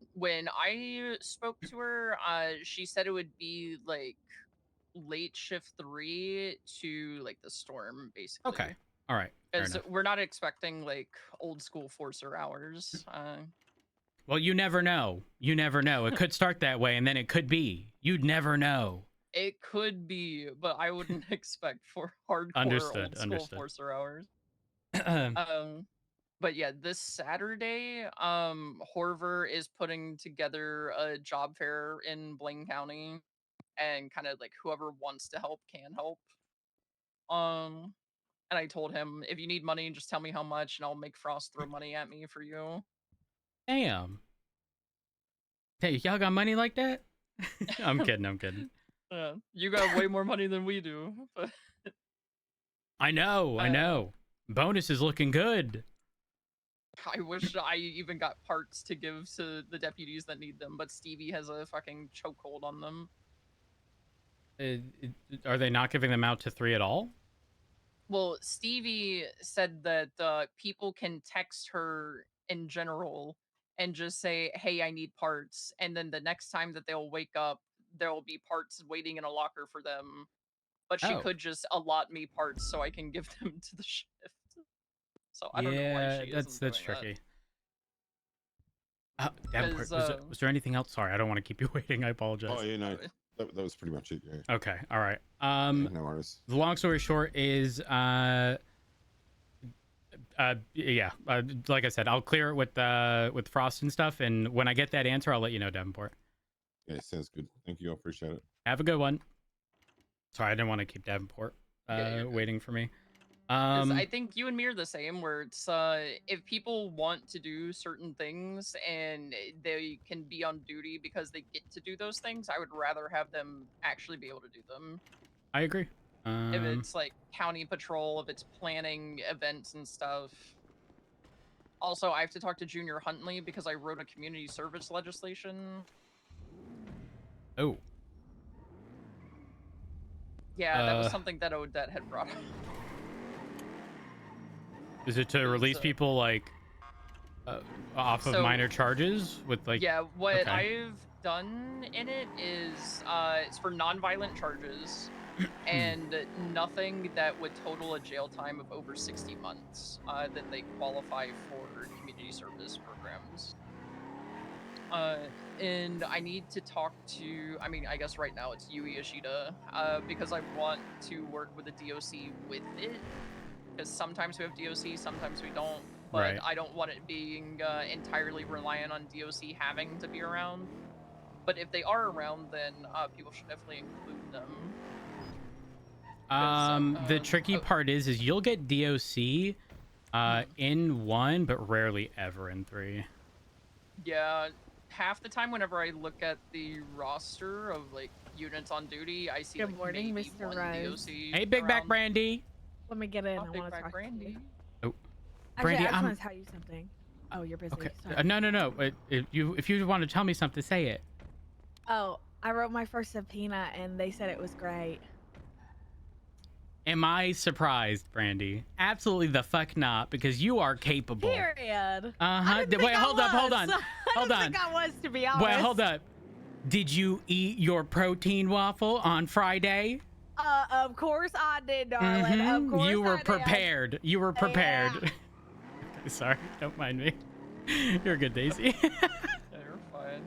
Speaker 9: I spoke to her, she said it would be like late shift 3 to like the storm, basically.
Speaker 2: Okay. All right. Fair
Speaker 9: Because
Speaker 2: enough.
Speaker 9: we're not expecting like old school Forcer hours.
Speaker 2: Well, you never know. You never know. It could start that way, and then it could be. You'd never know.
Speaker 9: It could be, but I wouldn't expect for hardcore
Speaker 2: Understood,
Speaker 9: old school
Speaker 2: understood.
Speaker 9: Forcer hours. But yeah, this Saturday, Horver is putting together a job fair in Blaine County, and kind of like whoever wants to help can help. And I told him, if you need money, just tell me how much, and I'll make Frost throw money at me for you.
Speaker 2: Damn. Hey, y'all got money like that? I'm kidding. I'm kidding.
Speaker 9: You got way more money than we do. But
Speaker 2: I know. I know. Bonus is looking good.
Speaker 9: I wish I even got parts to give to the deputies that need them, but Stevie has a fucking chokehold on them.
Speaker 2: Are they not giving them out to 3 at all?
Speaker 9: Well, Stevie said that people can text her in general and just say, hey, I need parts. And then the next time that they'll wake up, there will be parts waiting in a locker for them. But she
Speaker 2: Oh.
Speaker 9: could just allot me parts so I can give them to the shift. So I don't know why she
Speaker 2: that's
Speaker 9: isn't doing
Speaker 2: tricky. Davenport,
Speaker 9: 'Cause,
Speaker 2: was there anything else? Sorry, I don't want to keep you waiting. I apologize.
Speaker 8: Oh yeah, no, that was pretty much it. Yeah.
Speaker 2: Okay, all right.
Speaker 8: No worries.
Speaker 2: The long story short is, like I said, I'll clear it with Frost and stuff, and when I get that answer, I'll let you know, Davenport.
Speaker 8: Yeah, sounds good. Thank you. I appreciate it.
Speaker 2: Have a good one. Sorry, I didn't want to keep Davenport
Speaker 9: you're good.
Speaker 2: waiting for me.
Speaker 9: 'Cause I think you and me are the same, where it's if people want to do certain things and they can be on duty because they get to do those things, I would rather have them actually be able to do them.
Speaker 2: I agree.
Speaker 9: If it's like county patrol, if it's planning events and stuff. Also, I have to talk to Junior Huntley because I wrote a community service legislation.
Speaker 2: Oh.
Speaker 9: Yeah, that was something that Odette had brought up.
Speaker 2: Is it to release people like off of
Speaker 9: So-
Speaker 2: minor charges with like?
Speaker 9: Yeah, what
Speaker 2: okay.
Speaker 9: I've done in it is it's for non-violent charges and nothing that would total a jail time of over 60 months. Then they qualify for community service programs. And I need to talk to, I mean, I guess right now it's Yui Ishida, because I want to work with the DOC with it. Because sometimes we have DOC, sometimes we don't. But
Speaker 2: Right.
Speaker 9: I don't want it being entirely reliant on DOC having to be around. But if they are around, then people should definitely include them.
Speaker 2: The tricky part is you'll get DOC in 1, but rarely ever in 3.
Speaker 9: Yeah, half the time whenever I look at the roster of like units on duty, I see
Speaker 10: Good
Speaker 9: like
Speaker 10: morning,
Speaker 9: maybe
Speaker 10: Mr.
Speaker 9: one
Speaker 10: Rose.
Speaker 9: DOC.
Speaker 2: Hey, Big Back
Speaker 9: around.
Speaker 2: Brandy.
Speaker 10: Let me get in.
Speaker 9: Oh,
Speaker 10: I
Speaker 9: Big
Speaker 10: want to
Speaker 9: Back
Speaker 10: talk
Speaker 9: Brandy.
Speaker 10: to you.
Speaker 2: Oh,
Speaker 10: Actually,
Speaker 2: Brandy,
Speaker 10: I just
Speaker 2: I'm
Speaker 10: want to tell you something. Oh, you're busy.
Speaker 2: okay.
Speaker 10: Sorry.
Speaker 2: No. If you want to tell me something, say it.
Speaker 10: Oh, I wrote my first subpoena, and they said it was great.
Speaker 2: Am I surprised, Brandy? Absolutely the fuck not, because you are capable.
Speaker 10: Period.
Speaker 2: Uh-huh. Wait, hold on.
Speaker 10: I
Speaker 2: Hold
Speaker 10: didn't
Speaker 2: on.
Speaker 10: think I was, to be honest.
Speaker 2: Well, hold up. Did you eat your protein waffle on Friday?
Speaker 10: Of course I did, darling.
Speaker 2: Mhm.
Speaker 10: Of course
Speaker 2: You were
Speaker 10: I did.
Speaker 2: prepared. You were prepared.
Speaker 10: Yeah.
Speaker 2: Okay, sorry, don't mind me. You're good, Daisy.
Speaker 9: Yeah, you're fine.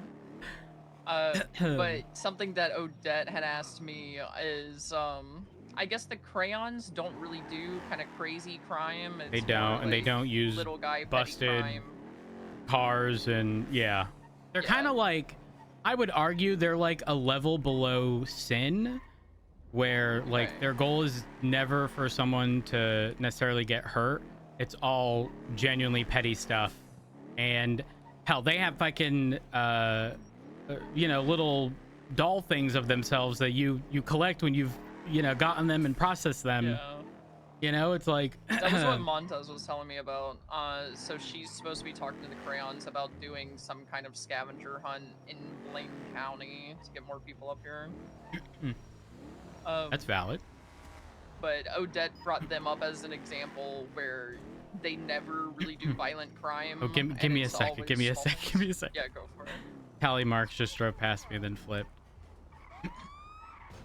Speaker 9: But something that Odette had asked me is, I guess the crayons don't really do kind of crazy crime. It's
Speaker 2: They don't,
Speaker 9: more
Speaker 2: and they
Speaker 9: like
Speaker 2: don't use
Speaker 9: little guy petty
Speaker 2: busted
Speaker 9: crime.
Speaker 2: cars and yeah. They're
Speaker 9: Yeah.
Speaker 2: kind of like, I would argue they're like a level below sin, where like
Speaker 9: Right.
Speaker 2: their goal is never for someone to necessarily get hurt. It's all genuinely petty stuff. And hell, they have fucking little doll things of themselves that you collect when you've gotten them and processed them.
Speaker 9: Yeah.
Speaker 2: It's like
Speaker 9: That was what Montez was telling me about. So she's supposed to be talking to the Crayons about doing some kind of scavenger hunt in Blaine County to get more people up here.
Speaker 2: that's valid.
Speaker 9: But Odette brought them up as an example where they never really do violent crime.
Speaker 2: Oh, give
Speaker 9: and
Speaker 2: me a
Speaker 9: it's
Speaker 2: second.
Speaker 9: always
Speaker 2: Give me a
Speaker 9: small
Speaker 2: second.
Speaker 9: things.
Speaker 2: Give me a second.
Speaker 9: Yeah, go for it.
Speaker 2: Tally marks just drove past me, then flipped.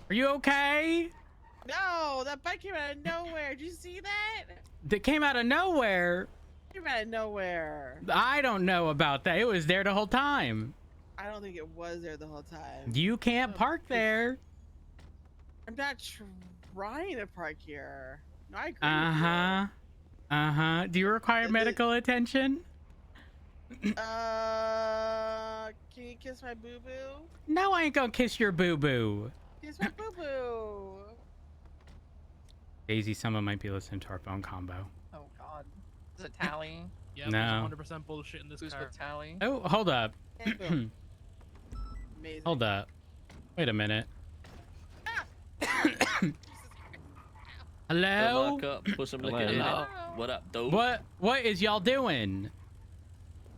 Speaker 2: Are you okay?
Speaker 3: No, that bike came out of nowhere. Did you see that?
Speaker 2: That came out of nowhere.
Speaker 3: Came out of nowhere.
Speaker 2: I don't know about that. It was there the whole time.
Speaker 3: I don't think it was there the whole time.
Speaker 2: You can't park there.
Speaker 3: I'm not trying to park here. No, I agree.
Speaker 2: Do you require medical attention?
Speaker 3: Can you kiss my boo boo?
Speaker 2: No, I ain't gonna kiss your boo boo.
Speaker 3: Kiss my boo boo.
Speaker 2: Daisy, someone might be listening to our phone combo.
Speaker 9: Oh God, is it Tally?
Speaker 11: Yeah,
Speaker 2: No.
Speaker 11: 100% bullshit in this
Speaker 9: Who's
Speaker 11: car.
Speaker 9: with Tally?
Speaker 2: Oh, hold up.
Speaker 3: Amazing.
Speaker 2: Hold up. Wait a minute. Hello?
Speaker 12: Lock up, put some liquor in it. What up, dope?
Speaker 2: What is y'all doing?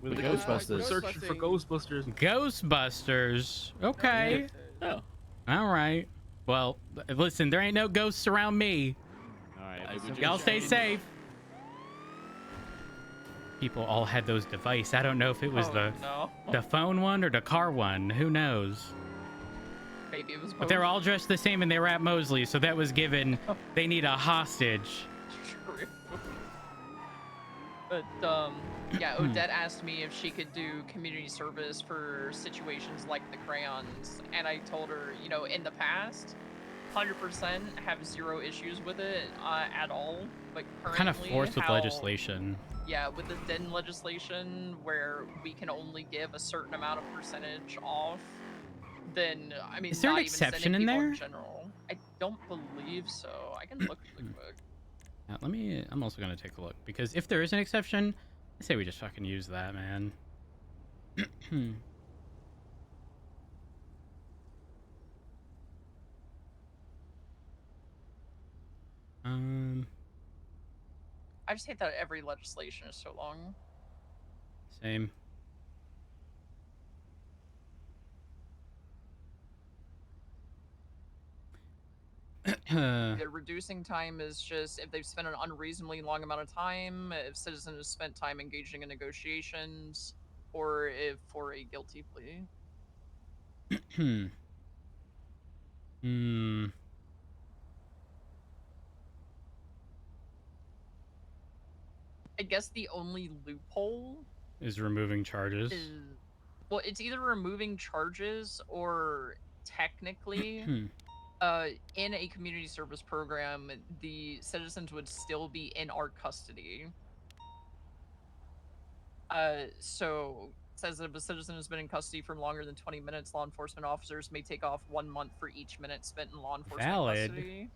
Speaker 11: With
Speaker 12: the
Speaker 11: Ghostbusters.
Speaker 12: Ghostbusters.
Speaker 11: Searching for Ghostbusters.
Speaker 2: Ghostbusters. Okay.
Speaker 12: Oh.
Speaker 2: All right. Well, listen, there ain't no ghosts around me.
Speaker 12: Alright,
Speaker 2: Y'all stay safe. People all had those devices. I don't know if it was the phone one or the car one. Who knows?
Speaker 9: Maybe it was both.
Speaker 2: But they're all dressed the same and they were at Mosley, so that was given they need a hostage.
Speaker 9: True. But yeah, Odette asked me if she could do community service for situations like the Crayons, and I told her, in the past, 100% have zero issues with it at all. But currently,
Speaker 2: Kind of forced with legislation.
Speaker 9: Yeah, with the DEN legislation, where we can only give a certain amount of percentage off, then I mean,
Speaker 2: Is there an
Speaker 9: not even sending
Speaker 2: exception in
Speaker 9: people
Speaker 2: there?
Speaker 9: In general, I don't believe so. I can look really quick.
Speaker 2: Now, I'm also gonna take a look because if there is an exception, I say we just fucking use that, man.
Speaker 9: I just hate that every legislation is so long.
Speaker 2: Same.
Speaker 9: The reducing time is just if they've spent an unreasonably long amount of time, if citizens have spent time engaging in negotiations, or if for a guilty plea. I guess the only loophole
Speaker 2: Is removing charges.
Speaker 9: is, well, it's either removing charges or technically, in a community service program, the citizens would still be in our custody. So it says that if a citizen has been in custody for longer than 20 minutes, law enforcement officers may take off 1 month for each minute spent in law enforcement
Speaker 2: Valid.
Speaker 9: custody.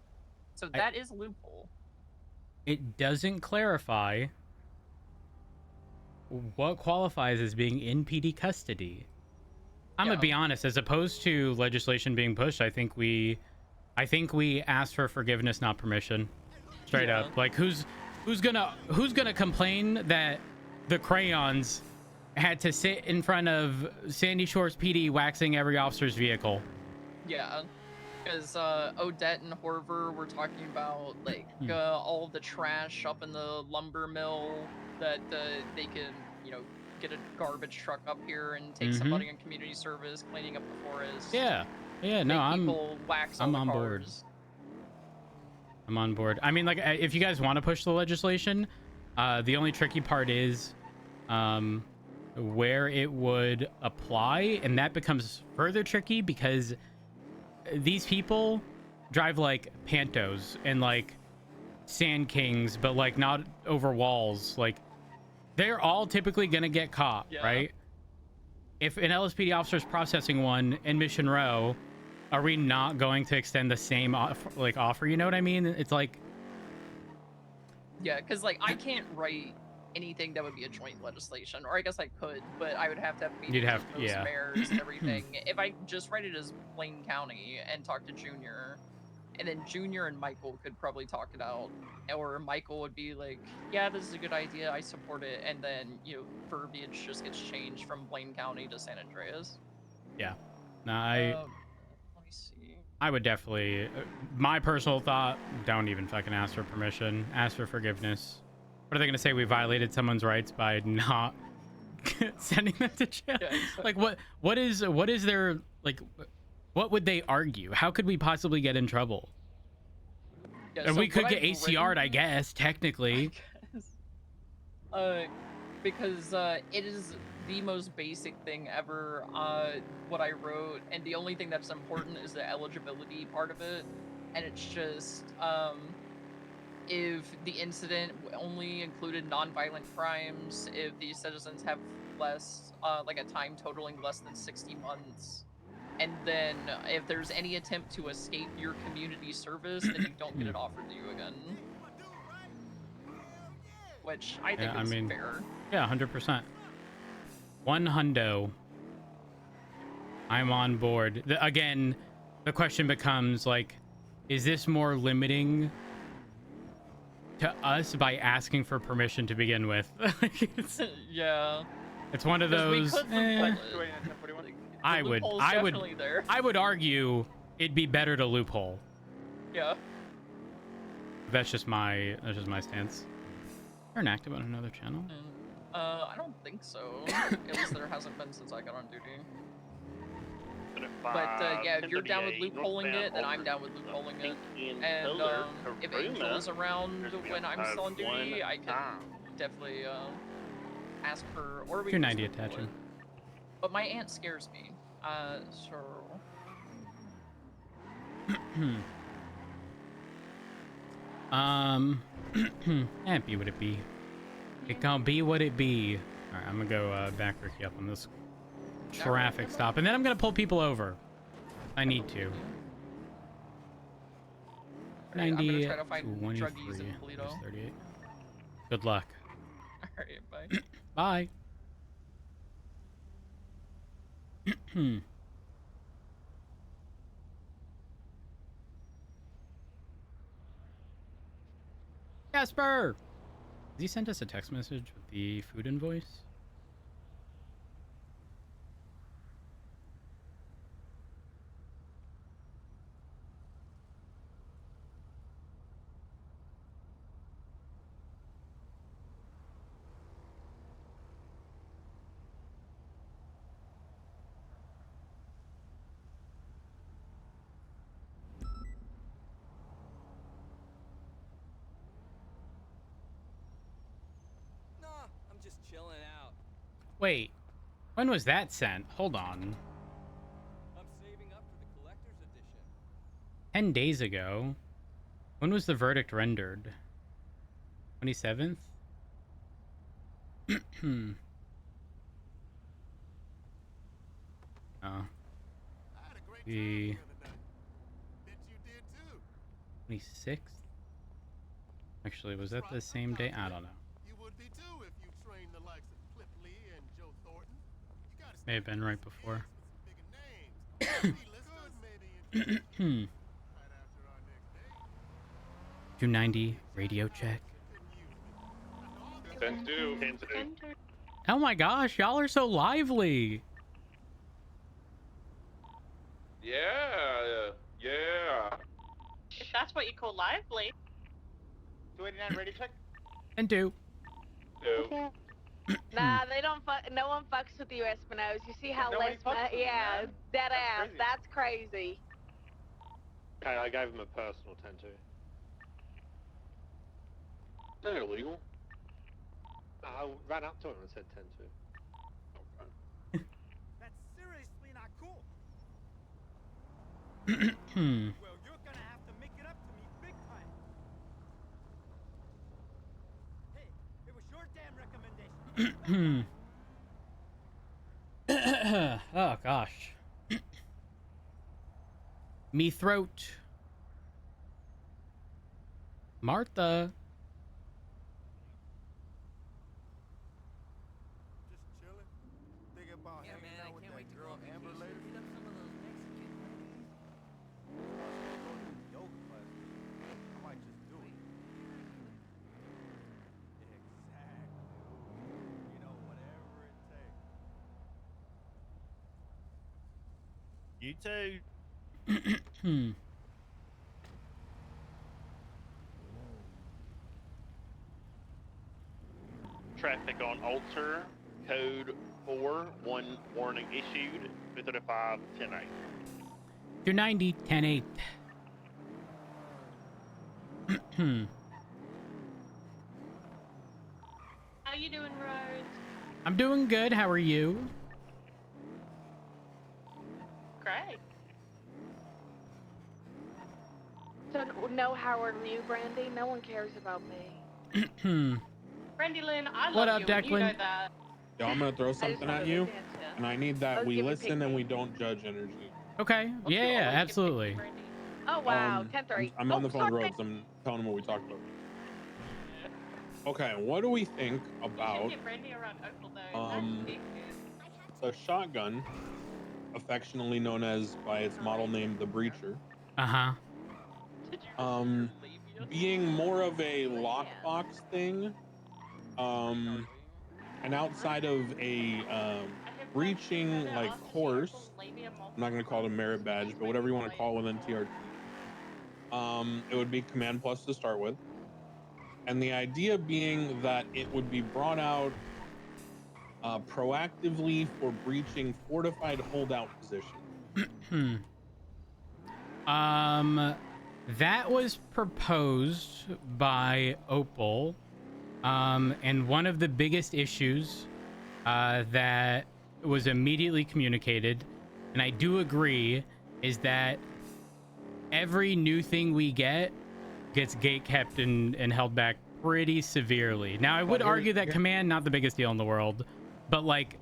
Speaker 9: So that is a loophole.
Speaker 2: It doesn't clarify what qualifies as being in PD custody. I'm gonna be honest, as opposed to legislation being pushed, I think we asked for forgiveness, not permission. Straight up. Like who's gonna complain that the Crayons had to sit in front of Sandy Shores PD waxing every officer's vehicle?
Speaker 9: Yeah, because Odette and Horver were talking about like all of the trash up in the lumber mill that they can, get a garbage truck up here and take somebody on community service cleaning up the forest.
Speaker 2: Yeah, no,
Speaker 9: Make
Speaker 2: I'm
Speaker 9: people wax on the
Speaker 2: on board.
Speaker 9: cars.
Speaker 2: I'm on board. I mean, like, if you guys want to push the legislation, the only tricky part is where it would apply, and that becomes further tricky because these people drive like Pantos and like Sand Kings, but like not over walls. Like, they're all typically gonna get caught, right? if an LSPD officer is processing one in Mission Row, are we not going to extend the same offer? You know what I mean? It's like,
Speaker 9: Yeah, because like I can't write anything that would be a joint legislation, or I guess I could, but I would have to have meetings
Speaker 2: You'd have-
Speaker 9: with most
Speaker 2: yeah.
Speaker 9: mayors and everything. If I just write it as Blaine County and talk to Junior, and then Junior and Michael could probably talk it out, or Michael would be like, "Yeah, this is a good idea. I support it," and then verbiage just gets changed from Blaine County to San Andreas.
Speaker 2: yeah. No, I
Speaker 9: Let me see.
Speaker 2: I would definitely. My personal thought: don't even fucking ask for permission. Ask for forgiveness. What are they gonna say? We violated someone's rights by not sending them to jail?
Speaker 9: Yeah, exactly.
Speaker 2: Like what is their like? What would they argue? How could we possibly get in trouble?
Speaker 9: Yeah,
Speaker 2: And
Speaker 9: so
Speaker 2: we could
Speaker 9: what
Speaker 2: get
Speaker 9: I've
Speaker 2: ACR'd, I
Speaker 9: written-
Speaker 2: guess, technically.
Speaker 9: Because it is the most basic thing ever, what I wrote, and the only thing that's important is the eligibility part of it, and it's just, if the incident only included non-violent crimes, if the citizens have less, like a time totaling less than 60 months, and then if there's any attempt to escape your community service, then you don't get it offered to you again. Which I think is fair.
Speaker 2: Yeah, 100%. 100. I'm on board. Again, the question becomes like, is this more limiting to us by asking for permission to begin with?
Speaker 9: Yeah.
Speaker 2: It's one of
Speaker 9: 'Cause we
Speaker 2: those.
Speaker 9: could
Speaker 2: eh, I would
Speaker 9: loophole's
Speaker 2: I would
Speaker 9: definitely there.
Speaker 2: I would argue it'd be better to loophole.
Speaker 9: Yeah.
Speaker 2: That's just my stance. You're inactive on another channel?
Speaker 9: I don't think so. At least there hasn't been since I got on duty. But yeah, if you're down with loopholing it, then I'm down with loopholing it. And if Angel is around when I'm still on duty, I can definitely ask her, or we can
Speaker 2: 290
Speaker 9: just loophole
Speaker 2: attaching.
Speaker 9: it. But my aunt scares me. So
Speaker 2: Can't be what it be. It can't be what it be. All right, I'm gonna go back Ricky up on this traffic stop, and then I'm gonna pull people over. I need to.
Speaker 9: I'm
Speaker 2: 90,
Speaker 9: gonna try to find
Speaker 2: 23,
Speaker 9: druggies in Toledo.
Speaker 2: there's 38. Good luck.
Speaker 9: Alright, bye.
Speaker 2: Bye. Jasper! Has he sent us a text message with the food invoice?
Speaker 13: I'm just chilling out.
Speaker 2: Wait, when was that sent? Hold on.
Speaker 13: I'm saving up for the collector's edition.
Speaker 2: 10 days ago. When was the verdict rendered? 27th? Oh. The 26th? Actually, was that the same day? I don't know. May have been right before. 290 radio check.
Speaker 5: 10-2.
Speaker 2: Oh my gosh, y'all are so lively.
Speaker 5: Yeah.
Speaker 14: If that's what you call lively.
Speaker 15: 289 ready check.
Speaker 2: And do.
Speaker 10: Nah, they don't fuck. No one fucks with you, Espinos. You see how
Speaker 15: Nobody
Speaker 10: less?
Speaker 15: fucks with me,
Speaker 10: Yeah,
Speaker 15: man.
Speaker 10: dead
Speaker 15: That's
Speaker 10: ass.
Speaker 15: crazy.
Speaker 10: That's crazy.
Speaker 15: Okay, I gave him a personal 10-2.
Speaker 5: Is that illegal?
Speaker 15: I ran up to him and said 10-2.
Speaker 13: That's seriously not cool.
Speaker 2: Hmm.
Speaker 13: Well, you're gonna have to make it up to me big time. Hey, it was your damn recommendation.
Speaker 2: Oh gosh. Me throat. Martha.
Speaker 16: You too.
Speaker 15: Traffic on Alter, code 4, 1 warning issued, 235, 10 8.
Speaker 2: 290, 10-8.
Speaker 14: How you doing, Rose?
Speaker 2: I'm doing good. How are you?
Speaker 14: Great.
Speaker 10: So no Howard and you, Brandy. No one cares about me.
Speaker 14: Brandy Lynn, I
Speaker 2: What
Speaker 14: love
Speaker 2: up,
Speaker 14: you, and you know
Speaker 2: Declan?
Speaker 14: that.
Speaker 16: Yo, I'm gonna throw something at you, and I need that we
Speaker 10: give me
Speaker 16: listen and we don't judge energy.
Speaker 2: Okay. Yeah, yeah, absolutely.
Speaker 10: Oh wow, 10-3.
Speaker 16: I'm on the phone with Robes. I'm telling him what we talked about. Okay, what do we think about
Speaker 14: Get Brandy around Oakville, though.
Speaker 16: the shotgun, affectionately known as by its model name, the Breacher?
Speaker 2: Uh-huh.
Speaker 16: Being more of a lockbox thing, and outside of a breaching like course, I'm not gonna call it a merit badge, but whatever you want to call it within TRT, it would be Command Plus to start with, and the idea being that it would be brought out proactively for breaching fortified holdout positions.
Speaker 2: That was proposed by Opal, and one of the biggest issues that was immediately communicated, and I do agree, is that every new thing we gets gatekept and held back pretty severely. Now, I would argue that Command, not the biggest deal in the world, but like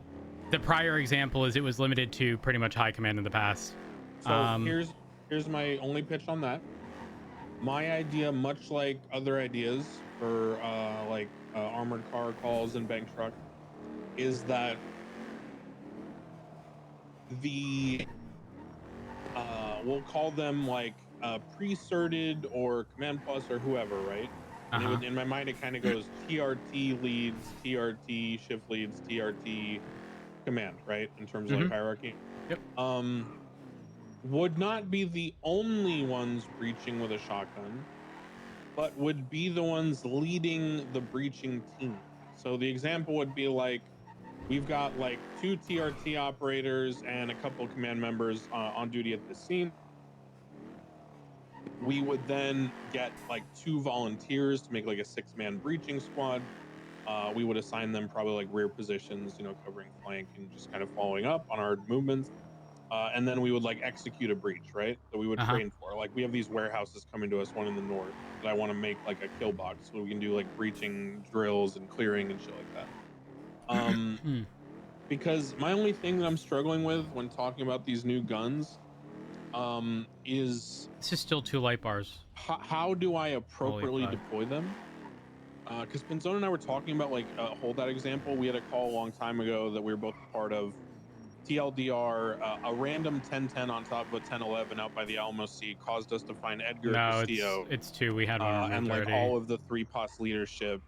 Speaker 2: the prior example is it was limited to pretty much High Command in the past.
Speaker 16: So here's my only pitch on that. My idea, much like other ideas for armored car calls and bank truck, is that the we'll call them like pre-certed or Command Plus or whoever, right? And it would, in my mind, it kind of goes TRT leads, TRT shift leads, TRT command, right? In terms of like hierarchy.
Speaker 2: Yep.
Speaker 16: Would not be the only ones breaching with a shotgun, but would be the ones leading the breaching team. So the example would be like, we've got like 2 TRT operators and a couple of command members on duty at the scene. We would then get like 2 volunteers to make like a 6-man breaching squad. We would assign them probably like rear positions, covering flank and just kind of following up on our movements. And then we would like execute a breach, right? That we would train for. Like we have these warehouses coming to us, one in the north, that I want to make like a kill box so we can do like breaching drills and clearing and shit like that. Because my only thing that I'm struggling with when talking about these new guns is
Speaker 2: this is still 2 light bars.
Speaker 16: How do I appropriately deploy them? Because Pinzone and I were talking about like a holdout example. We had a call a long time ago that we were both part of. TLDR, a random 1010 on top of a 1011 out by the Alamo Sea caused us to find Edgar Castillo.
Speaker 2: It's 2. We had one removed
Speaker 16: and like
Speaker 2: already.
Speaker 16: all of the 3 POS leadership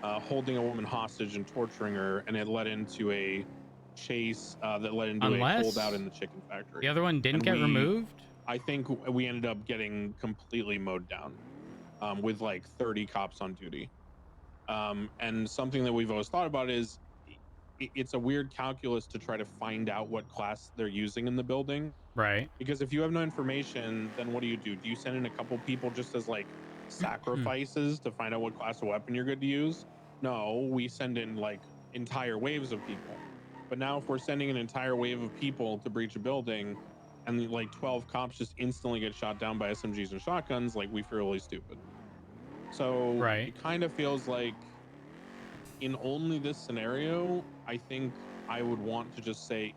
Speaker 16: holding a woman hostage and torturing her, and it led into a chase that led into a holdout in the chicken factory.
Speaker 2: The other one didn't get removed?
Speaker 16: I think we ended up getting completely mowed down with like 30 cops on duty. And something that we've always thought about is it's a weird calculus to try to find out what class they're using in the building.
Speaker 2: Right.
Speaker 16: Because if you have no information, then what do? Do you send in a couple people just as like sacrifices to find out what class of weapon you're good to use? No, we send in like entire waves of people. But now if we're sending an entire wave of people to breach a building and like 12 cops just instantly get shot down by SMGs and shotguns, like we feel really stupid. So it kind of feels like in only this scenario, I think I would want to just say,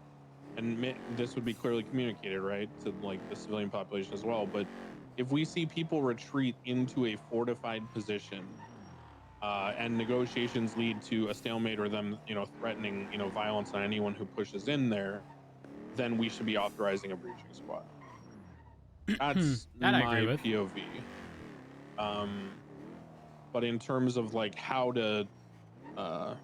Speaker 16: and this would be clearly communicated, right, to like the civilian population as well. But if we see people retreat into a fortified position, and negotiations lead to a stalemate or them, threatening, violence on anyone who pushes in there, then we should be authorizing a breaching squad. That's
Speaker 2: That I
Speaker 16: my
Speaker 2: agree with.
Speaker 16: POV. But in terms of like how to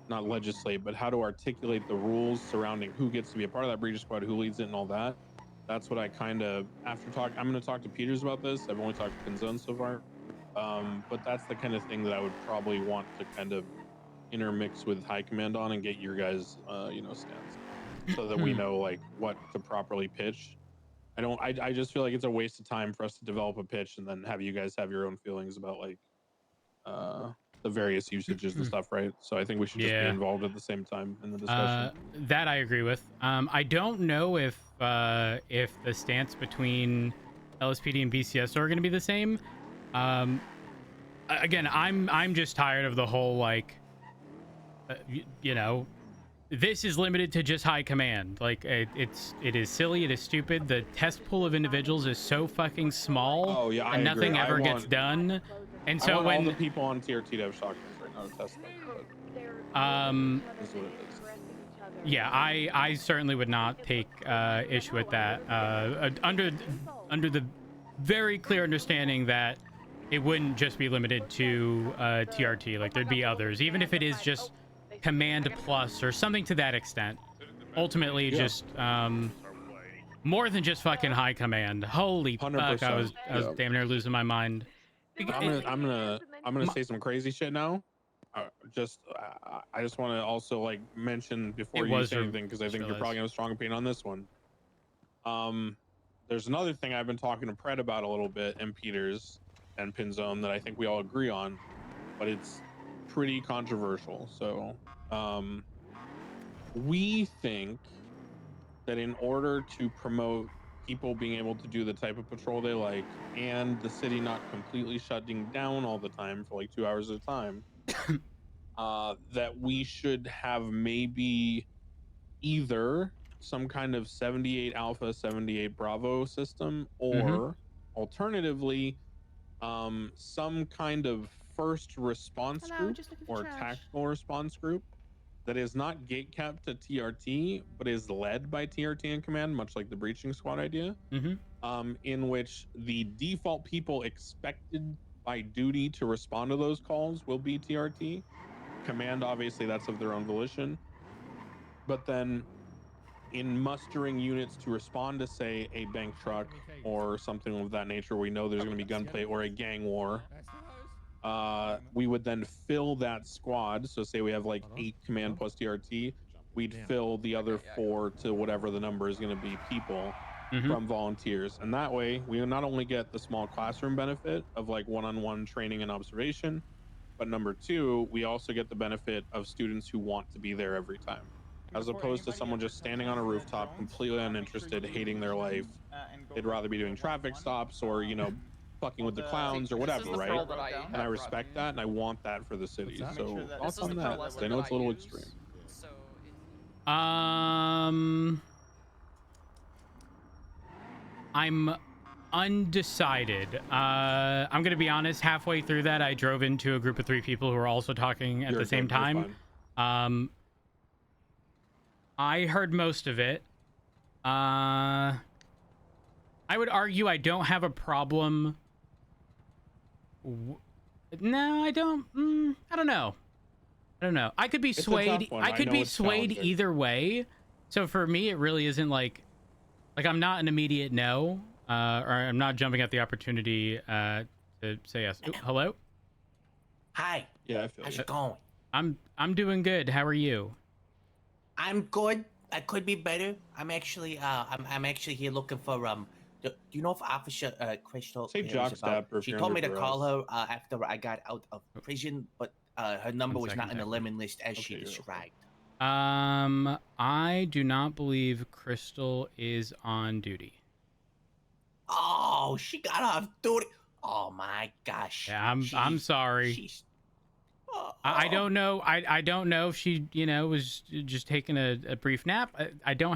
Speaker 16: not legislate, but how to articulate the rules surrounding who gets to be a part of that breaching squad, who leads it, and all that, that's what I kind of I'm going to talk to Peters about this. I've only talked to Pinzone so far, but that's the kind of thing that I would probably want to kind of intermix with high command on and get your guys stance, so that we know like what to properly pitch. I just feel like it's a waste of time for us to develop a pitch and then have you guys have your own feelings about like the various usages and stuff, right? So I think we should just be
Speaker 2: Yeah.
Speaker 16: involved at the same time in the discussion.
Speaker 2: That I agree with. I don't know if the stance between LSPD and BCS are going to be the same. Again, I'm just tired of the whole like, this is limited to just high command. Like it is silly. It is stupid. The test pool of individuals is so fucking small.
Speaker 16: Oh yeah,
Speaker 2: and nothing ever gets done. And so
Speaker 16: I want
Speaker 2: when
Speaker 16: all the people on TRT to have shotguns right now to test them, but is what it is.
Speaker 2: Yeah, I certainly would not take issue with that. Under the very clear understanding that it wouldn't just be limited to TRT. Like there'd be others, even if it is just command plus or something to that extent. Ultimately, just more than just fucking high command. Holy fuck! I was damn near losing my mind.
Speaker 16: I'm gonna say some crazy shit now. I just want to also like mention before you say anything, because I think you're probably gonna have a strong opinion on this one. There's another thing I've been talking to Pred about a little bit, and Peters and Pinzone, that I think we all agree on, but it's pretty controversial. So we think that in order to promote people being able to do the type of patrol they like, and the city not completely shutting down all the time for like 2 hours at a time, that we should have maybe either some kind of 78 Alpha, 78 Bravo system, or alternatively, some kind of first response group or tactical response group that is not gate capped to TRT, but is led by TRT in command, much like the breaching squad idea, in which the default people expected by duty to respond to those calls will be TRT. Command, obviously, that's of their own volition. But then in mustering units to respond to, say, a bank truck or something of that nature, we know there's going to be gunplay or a gang war. We would then fill that squad. So say we have like 8 command plus TRT, we'd fill the other 4 to whatever the number is going to be people from volunteers. And that way we not only get the small classroom benefit of like one-on-one training and observation, but number 2, we also get the benefit of students who want to be there every time, as opposed to someone just standing on a rooftop, completely uninterested, hating their life. They'd rather be doing traffic stops or, fucking with the clowns or whatever, right? And I respect that, and I want that for the city. So thoughts on that? 'Cause I know it's a little extreme.
Speaker 2: I'm undecided. I'm gonna be honest. Halfway through that, I drove into a group of 3 people who were also talking at the same time. I heard most of it. I would argue I don't have a problem. No, I don't. I don't know. I could be swayed. I could be swayed either way. So for me, it really isn't like I'm not an immediate no, or I'm not jumping at the opportunity to say yes. Ooh, hello.
Speaker 17: Hi.
Speaker 16: Yeah, I feel
Speaker 17: how's it going?
Speaker 2: I'm doing good. How are you?
Speaker 17: I'm good. I could be better. I'm actually I'm actually here looking for do you know if Officer Crystal
Speaker 16: Say
Speaker 17: cares about?
Speaker 16: Jockstep,
Speaker 17: She told me to call her after I got out of prison, but her number was not in the lemon list as she described.
Speaker 2: I do not believe Crystal is on duty.
Speaker 17: Oh, she got off duty. Oh my gosh.
Speaker 2: Yeah, I'm sorry. I don't know. I don't know if she, was just taking a brief nap. I don't have